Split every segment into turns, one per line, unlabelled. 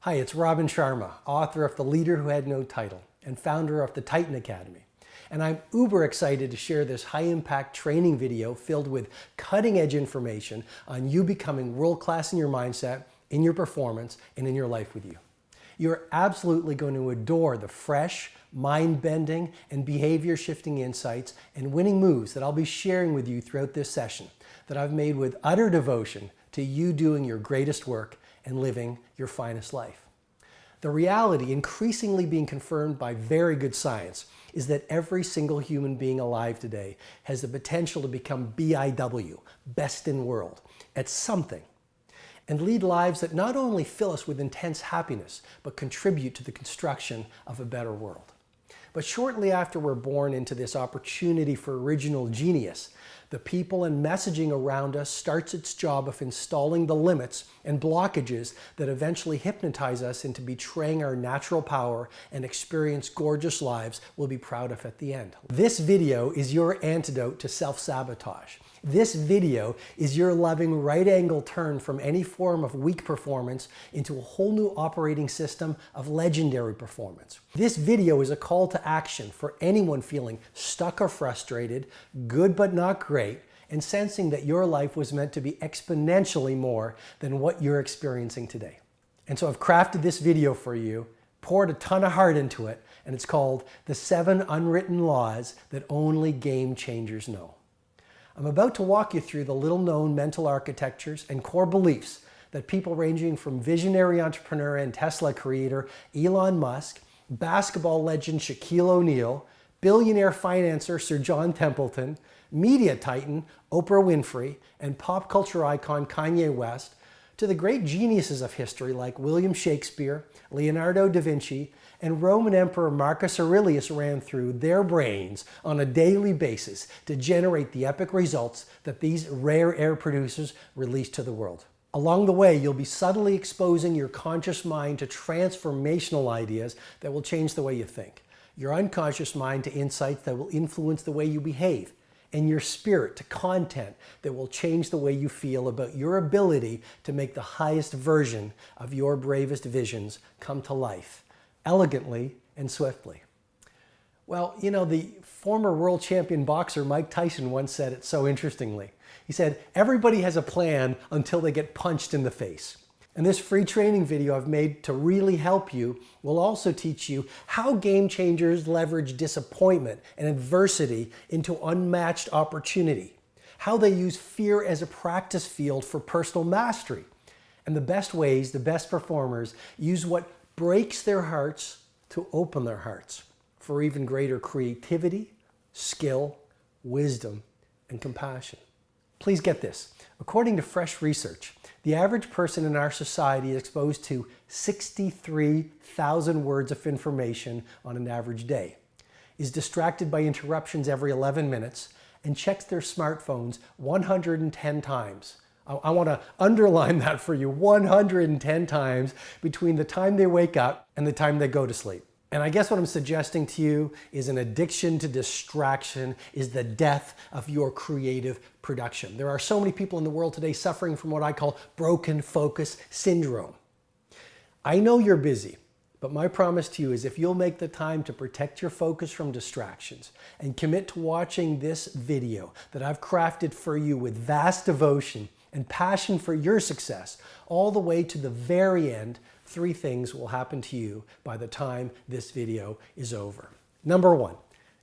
Hi, it's Robin Sharma, author of The Leader Who Had No Title and founder of the Titan Academy. And I'm uber excited to share this high-impact training video filled with cutting-edge information on you becoming world-class in your mindset, in your performance, and in your life with you. You're absolutely going to adore the fresh, mind-bending, and behavior-shifting insights and winning moves that I'll be sharing with you throughout this session that I've made with utter devotion to you doing your greatest work and living your finest life. The reality, increasingly being confirmed by very good science, is that every single human being alive today has the potential to become BIW, best in world, at something, and lead lives that not only fill us with intense happiness, but contribute to the construction of a better world. But shortly after we're born into this opportunity for original genius, the people and messaging around us starts its job of installing the limits and blockages that eventually hypnotize us into betraying our natural power and experience gorgeous lives we'll be proud of at the end. This video is your antidote to self-sabotage. This video is your loving right-angle turn from any form of weak performance into a whole new operating system of legendary performance. This video is a call to action for anyone feeling stuck or frustrated, good but not great, and sensing that your life was meant to be exponentially more than what you're experiencing today. And so I've crafted this video for you, poured a ton of heart into it, and it's called The 7 Unwritten Laws That Only Game Changers Know. I'm about to walk you through the little-known mental architectures and core beliefs that people ranging from visionary entrepreneur and Tesla creator Elon Musk, basketball legend Shaquille O'Neal, billionaire financier Sir John Templeton, media titan Oprah Winfrey, and pop culture icon Kanye West, to the great geniuses of history like William Shakespeare, Leonardo da Vinci, and Roman Emperor Marcus Aurelius ran through their brains on a daily basis to generate the epic results that these rare air producers release to the world. Along the way, you'll be subtly exposing your conscious mind to transformational ideas that will change the way you think, your unconscious mind to insights that will influence the way you behave, and your spirit to content that will change the way you feel about your ability to make the highest version of your bravest visions come to life, elegantly and swiftly. Well, you know, the former world champion boxer Mike Tyson once said it so interestingly. He said, everybody has a plan until they get punched in the face. And this free training video I've made to really help you will also teach you how game changers leverage disappointment and adversity into unmatched opportunity, how they use fear as a practice field for personal mastery, and the best ways the best performers use what breaks their hearts to open their hearts for even greater creativity, skill, wisdom, and compassion. Please get this. According to fresh research, the average person in our society is exposed to 63,000 words of information on an average day, is distracted by interruptions every 11 minutes, and checks their smartphones 110 times. I want to underline that for you, 110 times between the time they wake up and the time they go to sleep. And I guess what I'm suggesting to you is an addiction to distraction is the death of your creative production. There are so many people in the world today suffering from what I call broken focus syndrome. I know you're busy, but my promise to you is if you'll make the time to protect your focus from distractions and commit to watching this video that I've crafted for you with vast devotion and passion for your success, all the way to the very end, 3 things will happen to you by the time this video is over. Number 1,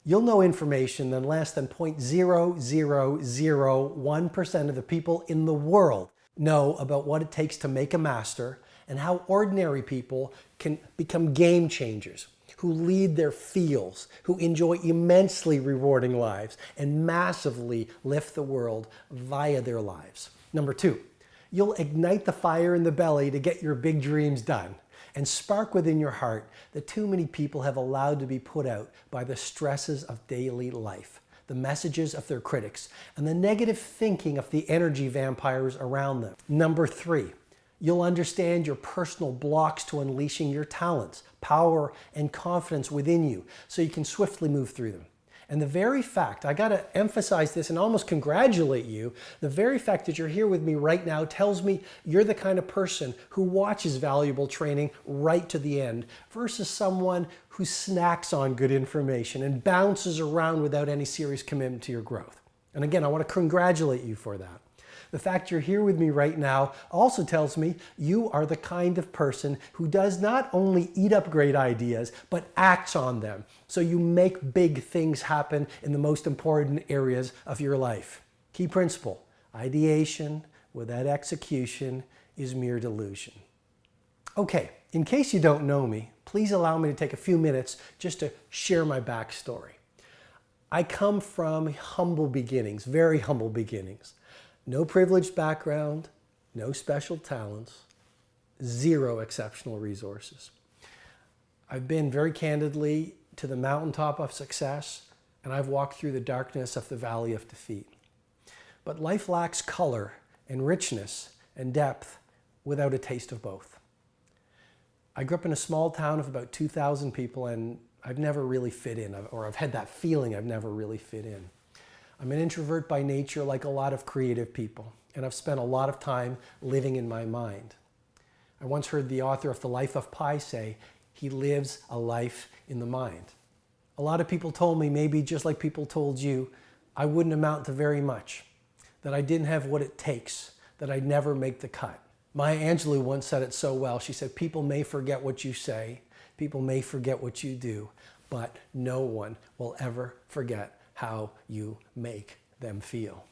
you'll know information that less than 0.0001% of the people in the world know about what it takes to make a master and how ordinary people can become game changers, who lead their fields, who enjoy immensely rewarding lives and massively lift the world via their lives. Number 2, you'll ignite the fire in the belly to get your big dreams done and spark within your heart that too many people have allowed to be put out by the stresses of daily life, the messages of their critics, and the negative thinking of the energy vampires around them. Number 3, you'll understand your personal blocks to unleashing your talents, power, and confidence within you so you can swiftly move through them. And the very fact, I gotta emphasize this and almost congratulate you, the very fact that you're here with me right now tells me you're the kind of person who watches valuable training right to the end versus someone who snacks on good information and bounces around without any serious commitment to your growth. And again, I want to congratulate you for that. The fact you're here with me right now also tells me you are the kind of person who does not only eat up great ideas, but acts on them. So you make big things happen in the most important areas of your life. Key principle, ideation without execution is mere delusion. Okay, in case you don't know me, please allow me to take a few minutes just to share my backstory. I come from humble beginnings, very humble beginnings. No privileged background, no special talents, zero exceptional resources. I've been very candidly to the mountaintop of success, and I've walked through the darkness of the valley of defeat. But life lacks color and richness and depth without a taste of both. I grew up in a small town of about 2,000 people, and I've never really fit in, or I've had that feeling I've never really fit in. I'm an introvert by nature, like a lot of creative people, and I've spent a lot of time living in my mind. I once heard the author of The Life of Pi say, he lives a life in the mind. A lot of people told me, maybe just like people told you, I wouldn't amount to very much, that I didn't have what it takes, that I'd never make the cut. Maya Angelou once said it so well. She said, people may forget what you say, people may forget what you do, but no one will ever forget how you make them feel.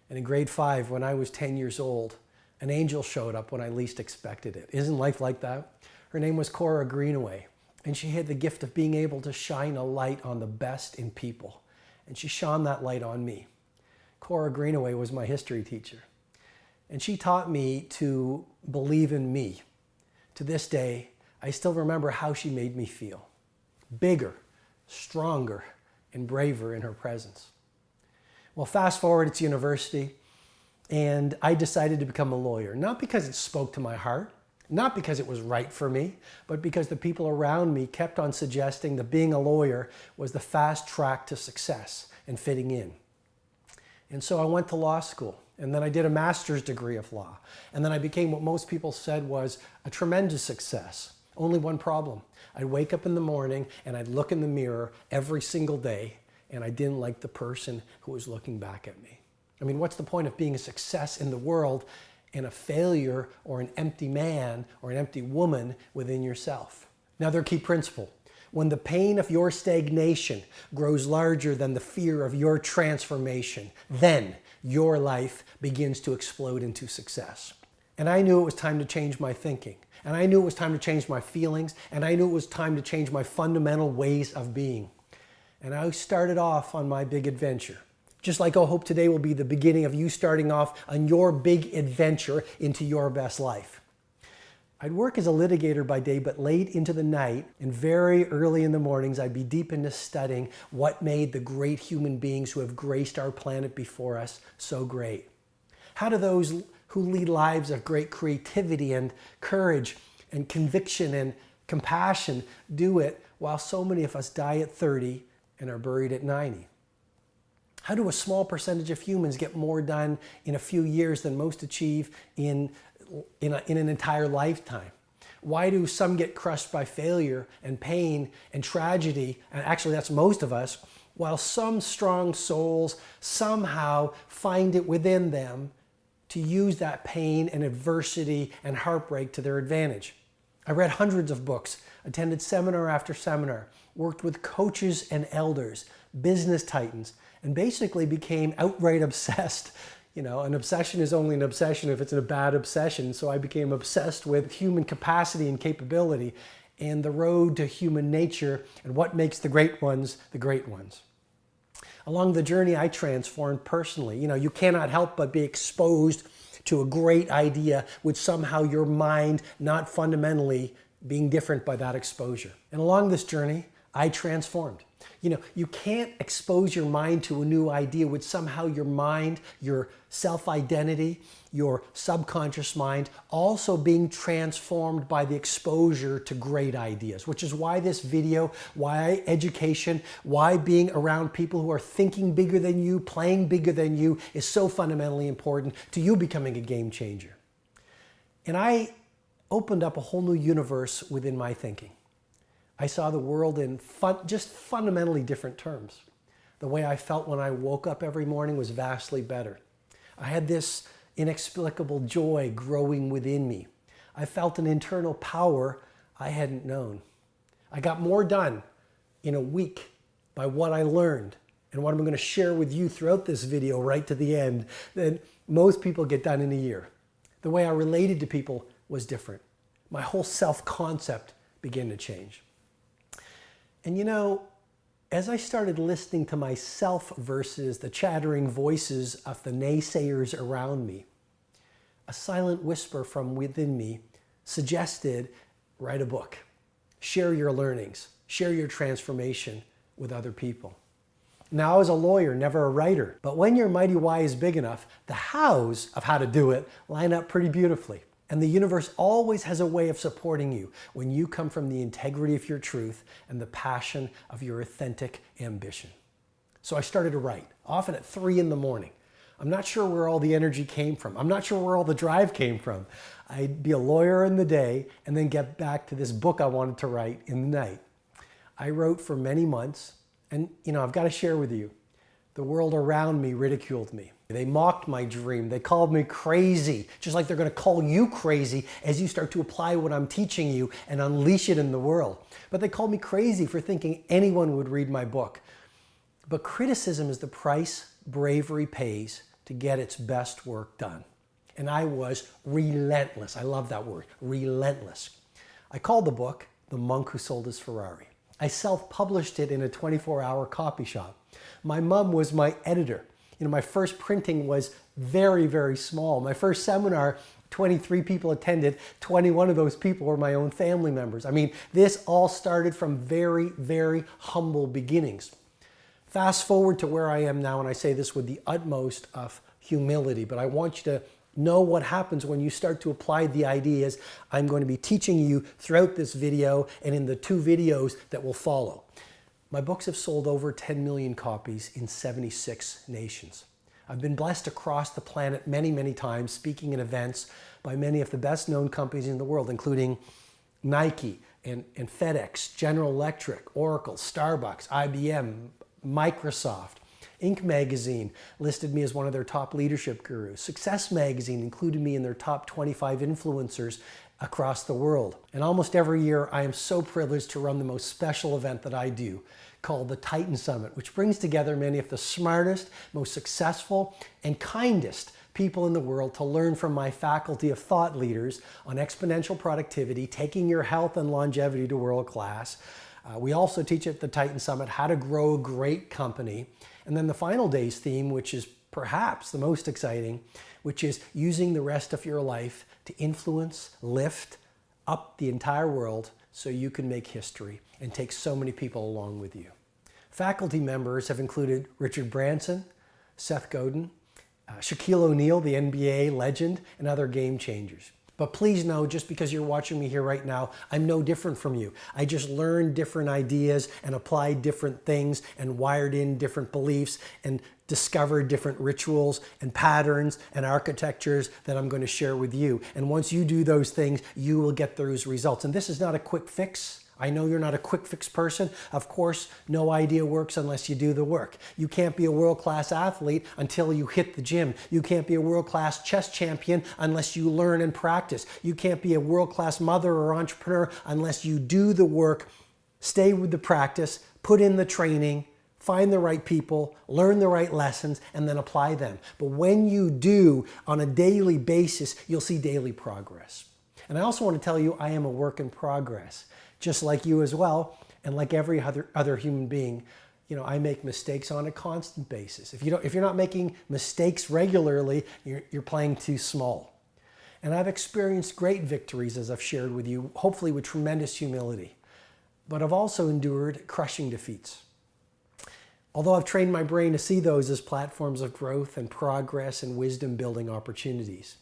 And in grade 5, when I was 10 years old, an angel showed up when I least expected it. Isn't life like that? Her name was Cora Greenaway, and she had the gift of being able to shine a light on the best in people. And she shone that light on me. Cora Greenaway was my history teacher, and she taught me to believe in me. To this day, I still remember how she made me feel. Bigger, stronger, and braver in her presence. Well, fast forward, it's university, and I decided to become a lawyer, not because it spoke to my heart, not because it was right for me, but because the people around me kept on suggesting that being a lawyer was the fast track to success and fitting in. And so I went to law school, and then I did a master's degree of law, and then I became what most people said was a tremendous success. Only one problem. I'd wake up in the morning and I'd look in the mirror every single day, and I didn't like the person who was looking back at me. I mean, what's the point of being a success in the world and a failure or an empty man or an empty woman within yourself? Another key principle. When the pain of your stagnation grows larger than the fear of your transformation, then your life begins to explode into success. And I knew it was time to change my thinking. And I knew it was time to change my feelings. And I knew it was time to change my fundamental ways of being. And I started off on my big adventure. Just like I hope today will be the beginning of you starting off on your big adventure into your best life. I'd work as a litigator by day, but late into the night and very early in the mornings, I'd be deep into studying what made the great human beings who have graced our planet before us so great. How do those who lead lives of great creativity and courage and conviction and compassion do it while so many of us die at 30 and are buried at 90? How do a small percentage of humans get more done in a few years than most achieve in an entire lifetime? Why do some get crushed by failure and pain and tragedy, and actually that's most of us, while some strong souls somehow find it within them to use that pain and adversity and heartbreak to their advantage? I read hundreds of books, attended seminar after seminar, worked with coaches and elders, business titans, and basically became outright obsessed. You know, an obsession is only an obsession if it's a bad obsession. So I became obsessed with human capacity and capability and the road to human nature and what makes the great ones the great ones. Along the journey, I transformed personally. You know, you cannot help but be exposed to a great idea with somehow your mind not fundamentally being different by that exposure. And along this journey, I transformed. You know, you can't expose your mind to a new idea with somehow your mind, your self-identity, your subconscious mind also being transformed by the exposure to great ideas, which is why this video, why education, why being around people who are thinking bigger than you, playing bigger than you is so fundamentally important to you becoming a game changer. And I opened up a whole new universe within my thinking. I saw the world in just fundamentally different terms. The way I felt when I woke up every morning was vastly better. I had this inexplicable joy growing within me. I felt an internal power I hadn't known. I got more done in a week by what I learned and what I'm going to share with you throughout this video right to the end than most people get done in a year. The way I related to people was different. My whole self-concept began to change. And you know, as I started listening to myself versus the chattering voices of the naysayers around me, a silent whisper from within me suggested, write a book, share your learnings, share your transformation with other people. Now, I was a lawyer, never a writer, but when your mighty why is big enough, the hows of how to do it line up pretty beautifully. And the universe always has a way of supporting you when you come from the integrity of your truth and the passion of your authentic ambition. So I started to write, often at 3 in the morning. I'm not sure where all the energy came from. I'm not sure where all the drive came from. I'd be a lawyer in the day and then get back to this book I wanted to write in the night. I wrote for many months, and you know, I've got to share with you, the world around me ridiculed me. They mocked my dream. They called me crazy, just like they're going to call you crazy as you start to apply what I'm teaching you and unleash it in the world. But they called me crazy for thinking anyone would read my book. But criticism is the price bravery pays to get its best work done. And I was relentless. I love that word, relentless. I called the book The Monk Who Sold His Ferrari. I self-published it in a 24-hour copy shop. My mom was my editor. You know, my first printing was very, very small. My first seminar, 23 people attended. 21 of those people were my own family members. I mean, this all started from very, very humble beginnings. Fast forward to where I am now, and I say this with the utmost of humility, but I want you to know what happens when you start to apply the ideas I'm going to be teaching you throughout this video and in the 2 videos that will follow. My books have sold over 10 million copies in 76 nations. I've been blessed across the planet many, many times, speaking at events by many of the best known companies in the world, including Nike and FedEx, General Electric, Oracle, Starbucks, IBM, Microsoft. Inc. magazine listed me as one of their top leadership gurus. Success magazine included me in their top 25 influencers across the world. And almost every year, I am so privileged to run the most special event that I do, called the Titan Summit, which brings together many of the smartest, most successful, and kindest people in the world to learn from my faculty of thought leaders on exponential productivity, taking your health and longevity to world class. We also teach at the Titan Summit how to grow a great company. And then the final day's theme, which is perhaps the most exciting, which is using the rest of your life to influence, lift up the entire world so you can make history and take so many people along with you. Faculty members have included Richard Branson, Seth Godin, Shaquille O'Neal, the NBA legend, and other game changers. But please know, just because you're watching me here right now, I'm no different from you. I just learned different ideas and applied different things and wired in different beliefs and discovered different rituals and patterns and architectures that I'm going to share with you. And once you do those things, you will get those results. And this is not a quick fix. I know you're not a quick fix person. Of course, no idea works unless you do the work. You can't be a world-class athlete until you hit the gym. You can't be a world-class chess champion unless you learn and practice. You can't be a world-class mother or entrepreneur unless you do the work, stay with the practice, put in the training, find the right people, learn the right lessons, and then apply them. But when you do on a daily basis, you'll see daily progress. And I also want to tell you, I am a work in progress. Just like you as well, and like every other human being, you know, I make mistakes on a constant basis. If you're not making mistakes regularly, you're playing too small. And I've experienced great victories, as I've shared with you, hopefully with tremendous humility. but I've also endured crushing defeats. Although I've trained my brain to see those as platforms of growth and progress and wisdom building opportunities.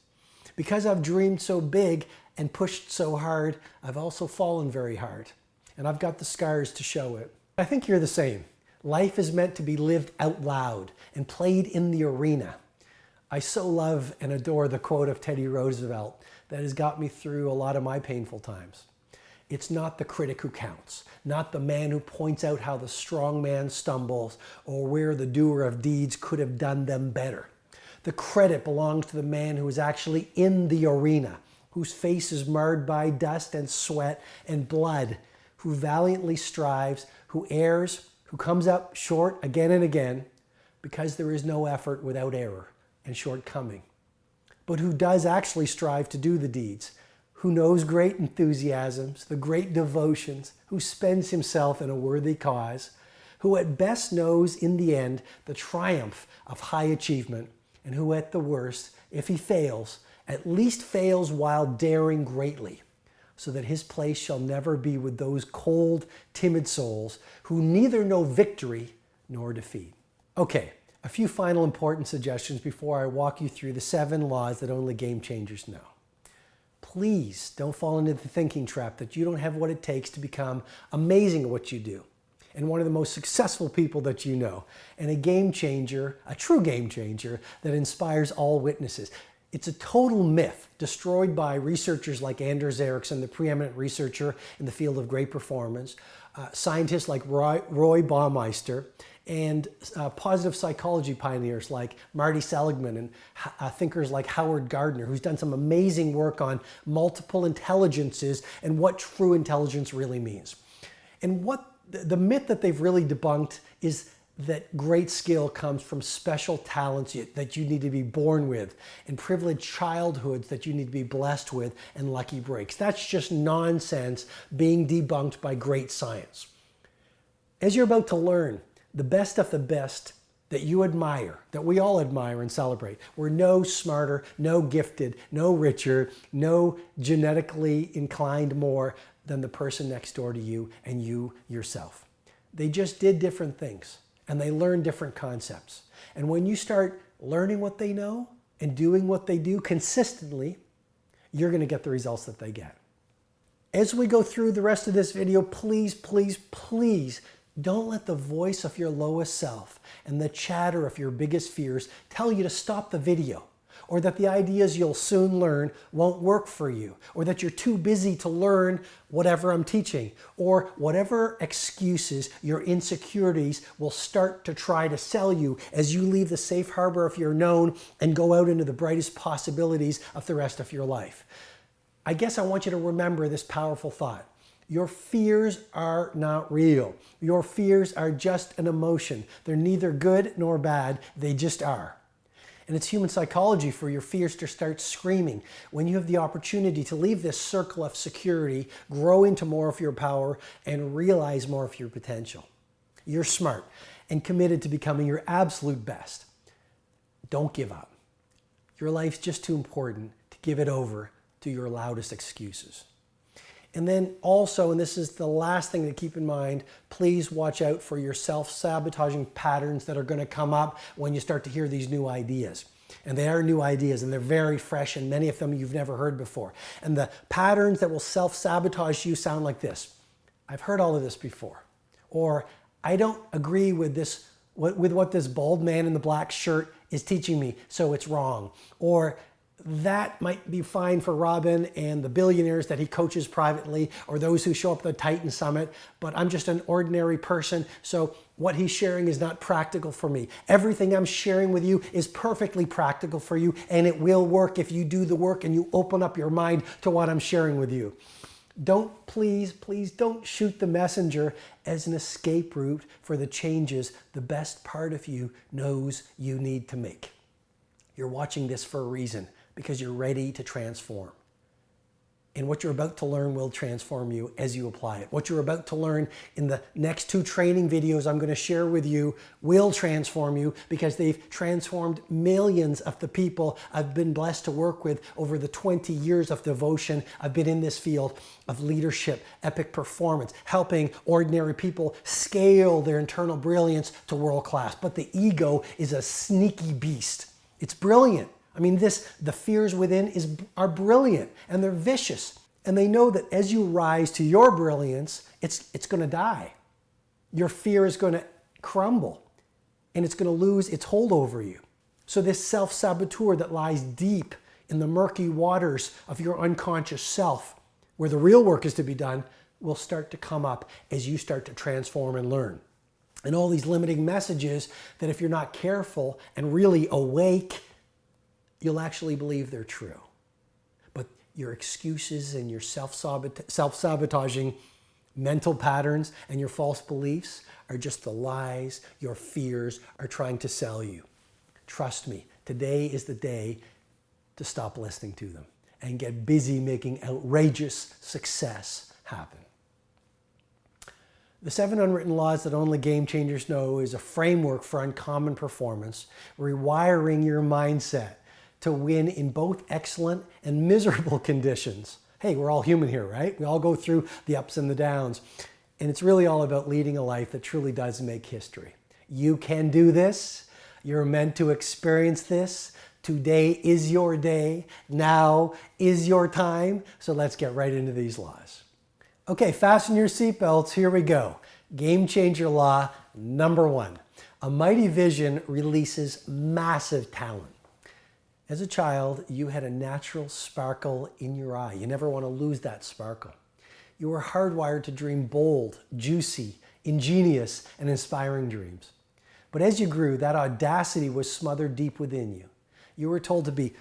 Because I've dreamed so big and pushed so hard, I've also fallen very hard. And I've got the scars to show it. I think you're the same. Life is meant to be lived out loud and played in the arena. I so love and adore the quote of Teddy Roosevelt that has got me through a lot of my painful times. It's not the critic who counts, not the man who points out how the strong man stumbles or where the doer of deeds could have done them better. The credit belongs to the man who is actually in the arena, whose face is marred by dust and sweat and blood, who valiantly strives, who errs, who comes up short again and again, because there is no effort without error and shortcoming, but who does actually strive to do the deeds, who knows great enthusiasms, the great devotions, who spends himself in a worthy cause, who at best knows in the end the triumph of high achievement, and who at the worst, if he fails, at least fails while daring greatly, so that his place shall never be with those cold, timid souls who neither know victory nor defeat. Okay, a few final important suggestions before I walk you through the 7 laws that only game changers know. Please don't fall into the thinking trap that you don't have what it takes to become amazing at what you do and one of the most successful people that you know, and a game changer, a true game changer that inspires all witnesses. It's a total myth destroyed by researchers like Anders Ericsson, the preeminent researcher in the field of great performance, scientists like Roy Baumeister, and positive psychology pioneers like Marty Seligman and thinkers like Howard Gardner, who's done some amazing work on multiple intelligences and what true intelligence really means. And what the myth that they've really debunked is that great skill comes from special talents that you need to be born with and privileged childhoods that you need to be blessed with and lucky breaks. That's just nonsense being debunked by great science. As you're about to learn, the best of the best that you admire, that we all admire and celebrate, were no smarter, no gifted, no richer, no genetically inclined more than the person next door to you and you yourself. They just did different things and they learned different concepts. And when you start learning what they know and doing what they do consistently, you're going to get the results that they get. As we go through the rest of this video, please, please, please don't let the voice of your lowest self and the chatter of your biggest fears tell you to stop the video, or that the ideas you'll soon learn won't work for you, or that you're too busy to learn whatever I'm teaching, or whatever excuses your insecurities will start to try to sell you as you leave the safe harbor of your known and go out into the brightest possibilities of the rest of your life. I guess I want you to remember this powerful thought. Your fears are not real. Your fears are just an emotion. They're neither good nor bad. They just are. And it's human psychology for your fears to start screaming when you have the opportunity to leave this circle of security, grow into more of your power, and realize more of your potential. You're smart and committed to becoming your absolute best. Don't give up. Your life's just too important to give it over to your loudest excuses. And then also, and this is the last thing to keep in mind, please watch out for your self-sabotaging patterns that are going to come up when you start to hear these new ideas. And they are new ideas and they're very fresh and many of them you've never heard before. And the patterns that will self-sabotage you sound like this. I've heard all of this before. Or I don't agree with this, with what this bald man in the black shirt is teaching me, so it's wrong. Or that might be fine for Robin and the billionaires that he coaches privately, or those who show up at the Titan Summit, but I'm just an ordinary person, so what he's sharing is not practical for me. Everything I'm sharing with you is perfectly practical for you, and it will work if you do the work and you open up your mind to what I'm sharing with you. Please don't shoot the messenger as an escape route for the changes the best part of you knows you need to make. You're watching this for a reason, because you're ready to transform. And what you're about to learn will transform you as you apply it. What you're about to learn in the next 2 training videos I'm going to share with you will transform you, because they've transformed millions of the people I've been blessed to work with over the 20 years of devotion I've been in this field of leadership, epic performance, helping ordinary people scale their internal brilliance to world class. But the ego is a sneaky beast. It's brilliant. I mean, the fears within are brilliant, and they're vicious. And they know that as you rise to your brilliance, it's going to die. Your fear is going to crumble, and it's going to lose its hold over you. So this self-saboteur that lies deep in the murky waters of your unconscious self, where the real work is to be done, will start to come up as you start to transform and learn. And all these limiting messages that, if you're not careful and really awake, you'll actually believe they're true. But your excuses and your self-sabotaging mental patterns and your false beliefs are just the lies your fears are trying to sell you. Trust me, today is the day to stop listening to them and get busy making outrageous success happen. The 7 Unwritten Laws That Only Game Changers Know is a framework for uncommon performance, rewiring your mindset to win in both excellent and miserable conditions. Hey, we're all human here, right? We all go through the ups and the downs. And it's really all about leading a life that truly does make history. You can do this. You're meant to experience this. Today is your day. Now is your time. So let's get right into these laws. Okay, fasten your seatbelts. Here we go. Game changer law number 1. A mighty vision releases massive talent. As a child, you had a natural sparkle in your eye. You never want to lose that sparkle. You were hardwired to dream bold, juicy, ingenious, and inspiring dreams. But as you grew, that audacity was smothered deep within you. You were told to be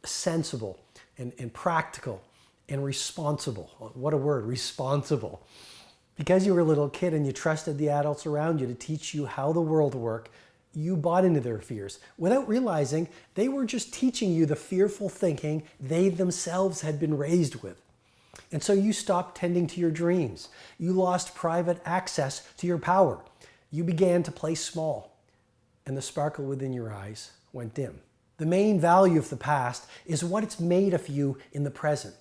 sensible and practical and responsible. What a word, responsible. Because you were a little kid and you trusted the adults around you to teach you how the world worked, you bought into their fears without realizing they were just teaching you the fearful thinking they themselves had been raised with. And so you stopped tending to your dreams. You lost private access to your power. You began to play small, and the sparkle within your eyes went dim. The main value of the past is what it's made of you in the present.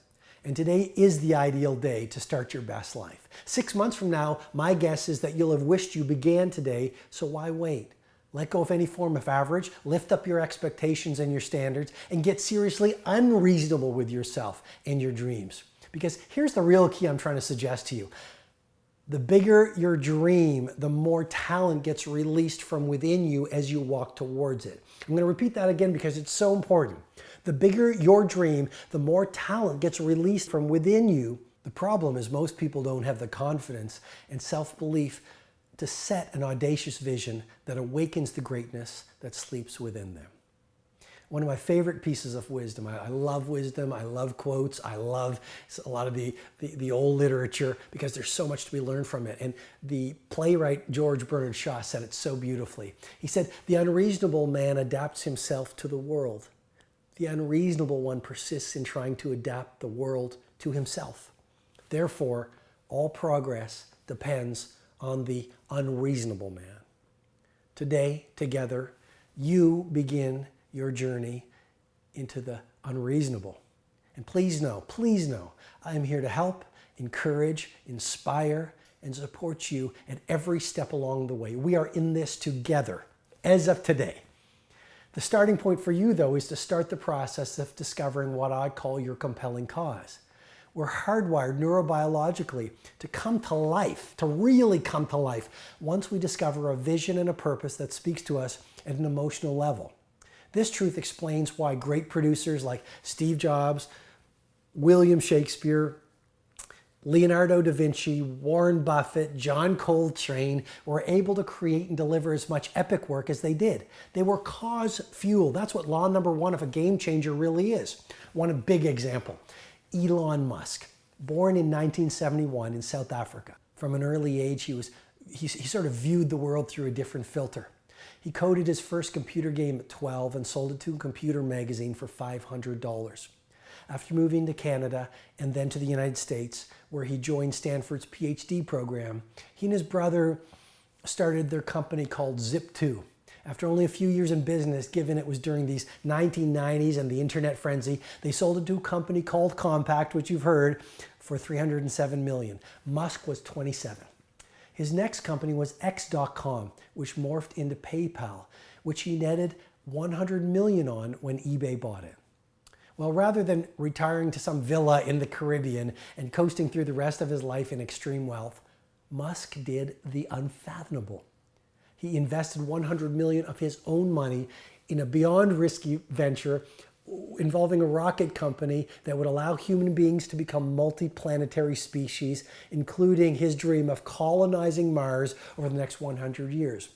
And today is the ideal day to start your best life. 6 months from now, my guess is that you'll have wished you began today, so why wait? Let go of any form of average, lift up your expectations and your standards, and get seriously unreasonable with yourself and your dreams. Because here's the real key I'm trying to suggest to you. The bigger your dream, the more talent gets released from within you as you walk towards it. I'm going to repeat that again because it's so important. The bigger your dream, the more talent gets released from within you. The problem is most people don't have the confidence and self-belief to set an audacious vision that awakens the greatness that sleeps within them. One of my favorite pieces of wisdom, I love wisdom, I love quotes, I love a lot of the old literature because there's so much to be learned from it. And the playwright George Bernard Shaw said it so beautifully. He said, "The unreasonable man adapts himself to the world. The unreasonable one persists in trying to adapt the world to himself. Therefore, all progress depends on the unreasonable man." Today, together, you begin your journey into the unreasonable. And please know, I am here to help, encourage, inspire, and support you at every step along the way. We are in this together as of today. The starting point for you, though, is to start the process of discovering what I call your compelling cause. We're hardwired neurobiologically to come to life, to really come to life, once we discover a vision and a purpose that speaks to us at an emotional level. This truth explains why great producers like Steve Jobs, William Shakespeare, Leonardo da Vinci, Warren Buffett, John Coltrane were able to create and deliver as much epic work as they did. They were cause fueled. That's what law number 1 of a game changer really is. One big example, Elon Musk, born in 1971 in South Africa. From an early age, he sort of viewed the world through a different filter. He coded his first computer game at 12 and sold it to a computer magazine for $500. after moving to Canada and then to the United States, where he joined Stanford's PhD program. He and his brother started their company called Zip2. After only a few years in business, given it was during these 1990s and the internet frenzy, they sold it to a company called Compaq, which you've heard, for $307 million. Musk was 27. His next company was X.com, which morphed into PayPal, which he netted $100 million on when eBay bought it. Well, rather than retiring to some villa in the Caribbean and coasting through the rest of his life in extreme wealth, Musk did the unfathomable. He invested $100 million of his own money in a beyond risky venture involving a rocket company that would allow human beings to become multi-planetary species, including his dream of colonizing Mars over the next 100 years.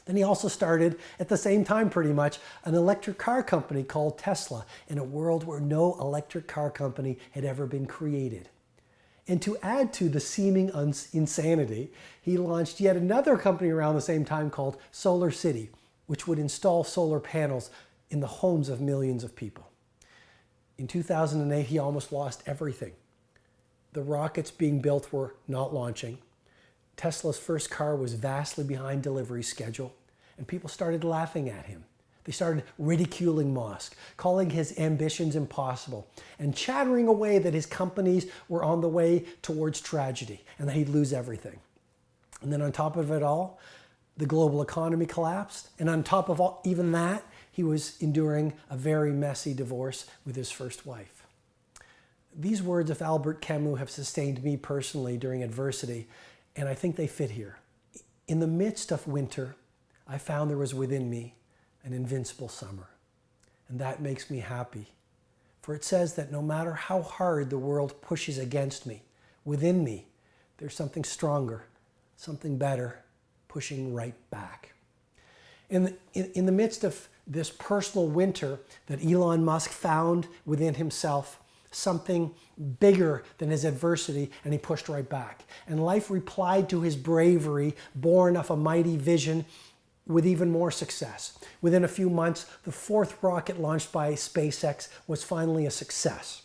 Then he also started, at the same time pretty much, an electric car company called Tesla in a world where no electric car company had ever been created. And to add to the seeming insanity, he launched yet another company around the same time called Solar City, which would install solar panels in the homes of millions of people. In 2008, he almost lost everything. The rockets being built were not launching. Tesla's first car was vastly behind delivery schedule, and people started laughing at him. They started ridiculing Musk, calling his ambitions impossible, and chattering away that his companies were on the way towards tragedy and that he'd lose everything. And then on top of it all, the global economy collapsed. And on top of even that, he was enduring a very messy divorce with his first wife. These words of Albert Camus have sustained me personally during adversity, and I think they fit here. In the midst of winter, I found there was within me an invincible summer. And that makes me happy. For it says that no matter how hard the world pushes against me, within me, there's something stronger, something better, pushing right back. In the midst of this personal winter that Elon Musk found within himself, something bigger than his adversity, and he pushed right back. And life replied to his bravery, born of a mighty vision, with even more success. Within a few months, the fourth rocket launched by SpaceX was finally a success.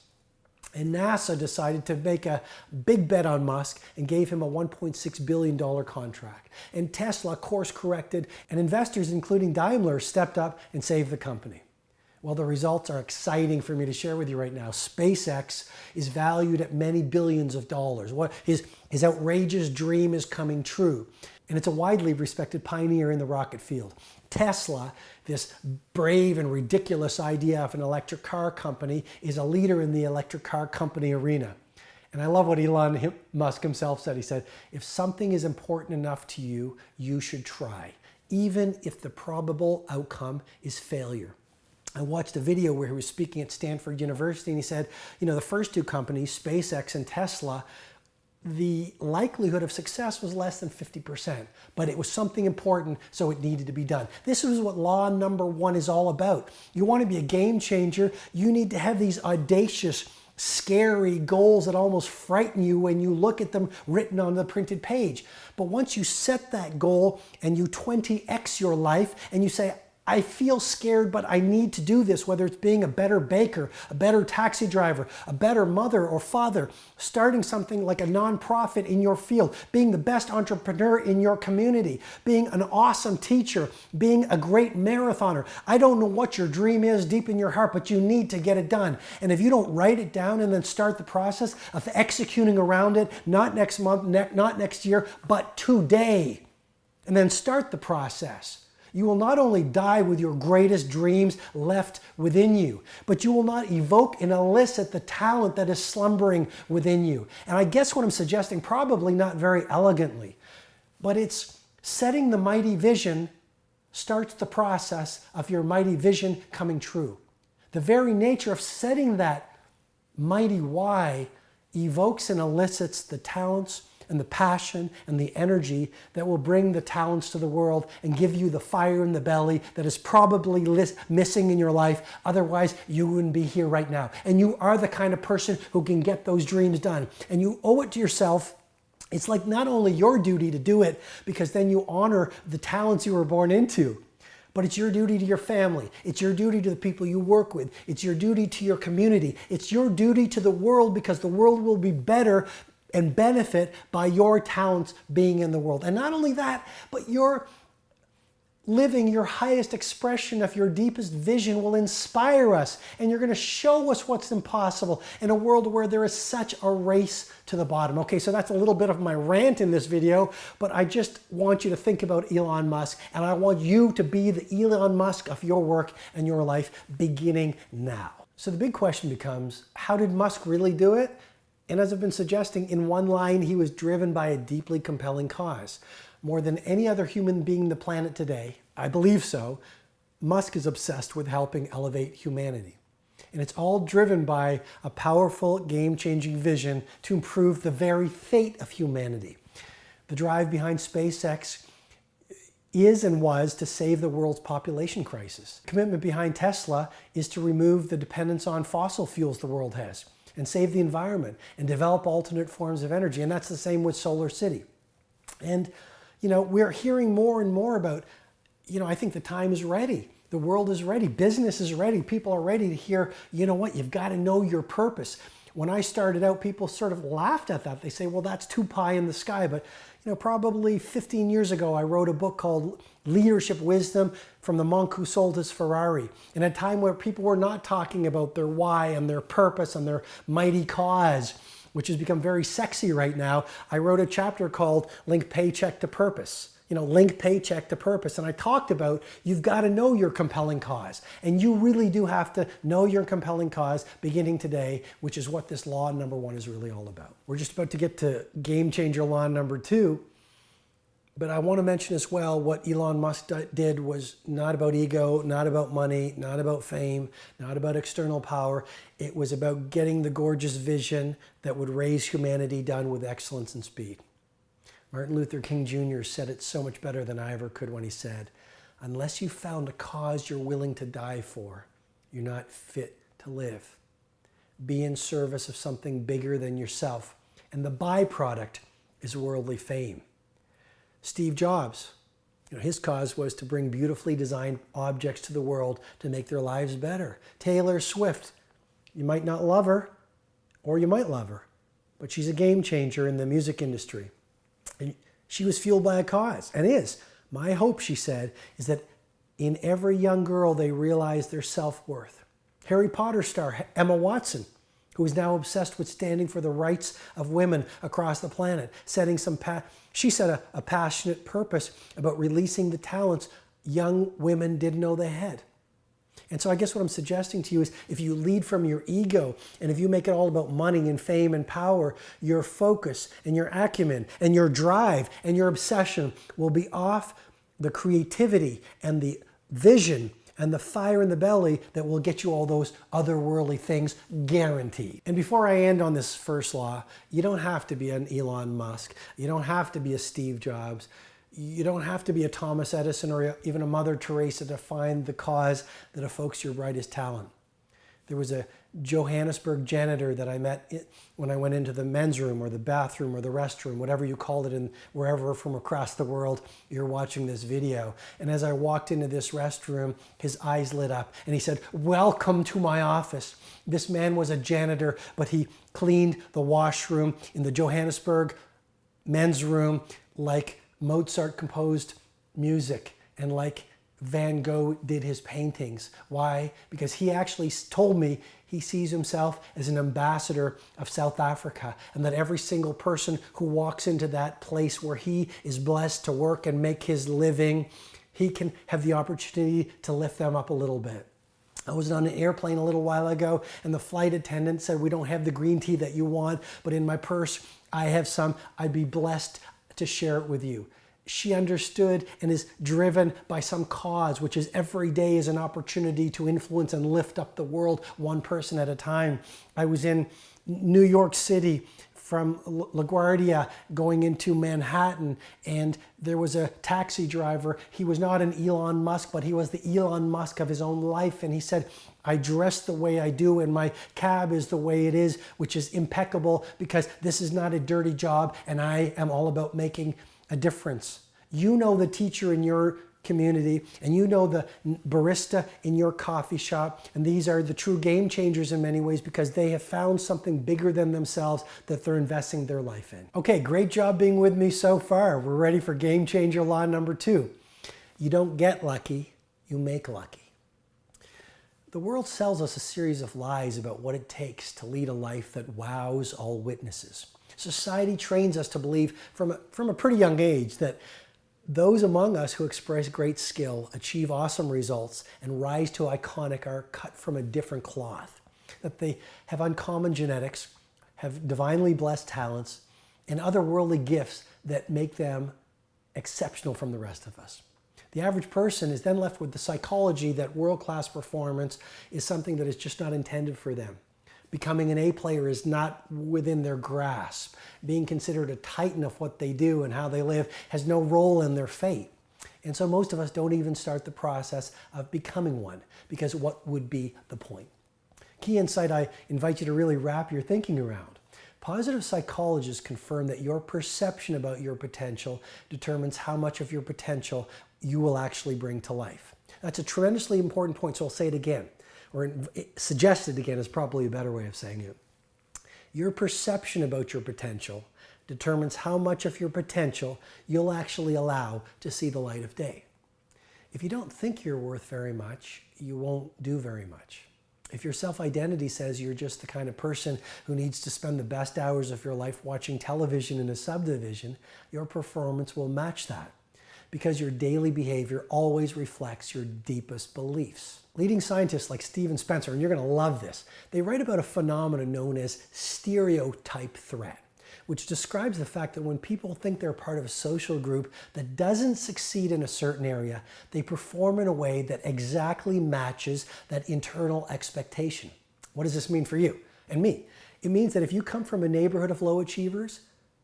And NASA decided to make a big bet on Musk and gave him a $1.6 billion contract. And Tesla course corrected, and investors, including Daimler, stepped up and saved the company. Well, the results are exciting for me to share with you right now. SpaceX is valued at many billions of dollars. His outrageous dream is coming true. And it's a widely respected pioneer in the rocket field. Tesla, this brave and ridiculous idea of an electric car company, is a leader in the electric car company arena. And I love what Elon Musk himself said. He said, if something is important enough to you, you should try, even if the probable outcome is failure. I watched a video where he was speaking at Stanford University, and he said, the first two companies, SpaceX and Tesla, the likelihood of success was less than 50%, but it was something important, so it needed to be done. This is what law number one is all about. You want to be a game changer, you need to have these audacious, scary goals that almost frighten you when you look at them written on the printed page. But once you set that goal and you 20x your life and you say, I feel scared, but I need to do this, whether it's being a better baker, a better taxi driver, a better mother or father, starting something like a nonprofit in your field, being the best entrepreneur in your community, being an awesome teacher, being a great marathoner. I don't know what your dream is deep in your heart, but you need to get it done. And if you don't write it down and then start the process of executing around it, not next month, not next year, but today, and then start the process, you will not only die with your greatest dreams left within you, but you will not evoke and elicit the talent that is slumbering within you. And I guess what I'm suggesting, probably not very elegantly, but it's setting the mighty vision starts the process of your mighty vision coming true. The very nature of setting that mighty why evokes and elicits the talents and the passion and the energy that will bring the talents to the world and give you the fire in the belly that is probably missing in your life. Otherwise, you wouldn't be here right now. And you are the kind of person who can get those dreams done. And you owe it to yourself. It's like not only your duty to do it, because then you honor the talents you were born into, But it's your duty to your family. It's your duty to the people you work with. It's your duty to your community. It's your duty to the world, because the world will be better and benefit by your talents being in the world. And not only that, but your living your highest expression of your deepest vision will inspire us, and you're going to show us what's impossible in a world where there is such a race to the bottom. Okay, so that's a little bit of my rant in this video, but I just want you to think about Elon Musk, and I want you to be the Elon Musk of your work and your life beginning now. So the big question becomes, how did Musk really do it? And as I've been suggesting, in one line, he was driven by a deeply compelling cause. More than any other human being on the planet today, I believe so, Musk is obsessed with helping elevate humanity. And it's all driven by a powerful, game-changing vision to improve the very fate of humanity. The drive behind SpaceX is and was to save the world's population crisis. The commitment behind Tesla is to remove the dependence on fossil fuels the world has and save the environment and develop alternate forms of energy. And that's the same with Solar City. And we're hearing more and more about, I think the time is ready. The world is ready. Business is ready. People are ready to hear, you've got to know your purpose. When I started out, people sort of laughed at that. They say, well, that's too pie in the sky. But, probably 15 years ago, I wrote a book called Leadership Wisdom from the Monk Who Sold His Ferrari. In a time where people were not talking about their why and their purpose and their mighty cause, which has become very sexy right now, I wrote a chapter called Link Paycheck to Purpose. Link paycheck to purpose. And I talked about you've got to know your compelling cause. And you really do have to know your compelling cause beginning today, which is what this law number 1 is really all about. We're just about to get to game changer law number 2. But I want to mention as well what Elon Musk did was not about ego, not about money, not about fame, not about external power. It was about getting the gorgeous vision that would raise humanity done with excellence and speed. Martin Luther King Jr. said it so much better than I ever could when he said, unless you found a cause you're willing to die for, you're not fit to live. Be in service of something bigger than yourself, and the byproduct is worldly fame. Steve Jobs, his cause was to bring beautifully designed objects to the world to make their lives better. Taylor Swift, you might not love her, or you might love her, but she's a game changer in the music industry. And she was fueled by a cause, and is. My hope, she said, is that in every young girl they realize their self-worth. Harry Potter star Emma Watson, who is now obsessed with standing for the rights of women across the planet, she set a passionate purpose about releasing the talents young women didn't know they had. And so I guess what I'm suggesting to you is if you lead from your ego, and if you make it all about money and fame and power, your focus and your acumen and your drive and your obsession will be off the creativity and the vision and the fire in the belly that will get you all those otherworldly things guaranteed. And before I end on this first law, you don't have to be an Elon Musk. You don't have to be a Steve Jobs. You don't have to be a Thomas Edison or even a Mother Teresa to find the cause that evokes your brightest talent. There was a Johannesburg janitor that I met when I went into the men's room or the bathroom or the restroom, whatever you called it, and wherever from across the world you're watching this video. And as I walked into this restroom, his eyes lit up and he said, "Welcome to my office." This man was a janitor, but he cleaned the washroom in the Johannesburg men's room like Mozart composed music and like Van Gogh did his paintings. Why? Because he actually told me he sees himself as an ambassador of South Africa, and that every single person who walks into that place where he is blessed to work and make his living, he can have the opportunity to lift them up a little bit. I was on an airplane a little while ago, and the flight attendant said, "We don't have the green tea that you want, but in my purse I have some. I'd be blessed to share it with you." She understood and is driven by some cause, which is every day is an opportunity to influence and lift up the world one person at a time. I was in New York City from LaGuardia going into Manhattan, and there was a taxi driver. He was not an Elon Musk, but he was the Elon Musk of his own life. And he said, "I dress the way I do and my cab is the way it is, which is impeccable because this is not a dirty job and I am all about making a difference." You know the teacher in your community, and you know the barista in your coffee shop, and these are the true game changers in many ways because they have found something bigger than themselves that they're investing their life in. Okay, great job being with me so far. We're ready for game changer law number 2. You don't get lucky, you make lucky. The world sells us a series of lies about what it takes to lead a life that wows all witnesses. Society trains us to believe from a pretty young age that those among us who express great skill, achieve awesome results, and rise to iconic are cut from a different cloth. That they have uncommon genetics, have divinely blessed talents, and other worldly gifts that make them exceptional from the rest of us. The average person is then left with the psychology that world-class performance is something that is just not intended for them. Becoming an A player is not within their grasp. Being considered a titan of what they do and how they live has no role in their fate. And so most of us don't even start the process of becoming one, because what would be the point? Key insight I invite you to really wrap your thinking around. Positive psychologists confirm that your perception about your potential determines how much of your potential you will actually bring to life. That's a tremendously important point, so I'll say it again, or suggest it again is probably a better way of saying it. Your perception about your potential determines how much of your potential you'll actually allow to see the light of day. If you don't think you're worth very much, you won't do very much. If your self-identity says you're just the kind of person who needs to spend the best hours of your life watching television in a subdivision, your performance will match that, because your daily behavior always reflects your deepest beliefs. Leading scientists like Stephen Spencer, and you're going to love this, they write about a phenomenon known as stereotype threat, which describes the fact that when people think they're part of a social group that doesn't succeed in a certain area, they perform in a way that exactly matches that internal expectation. What does this mean for you and me? It means that if you come from a neighborhood of low achievers,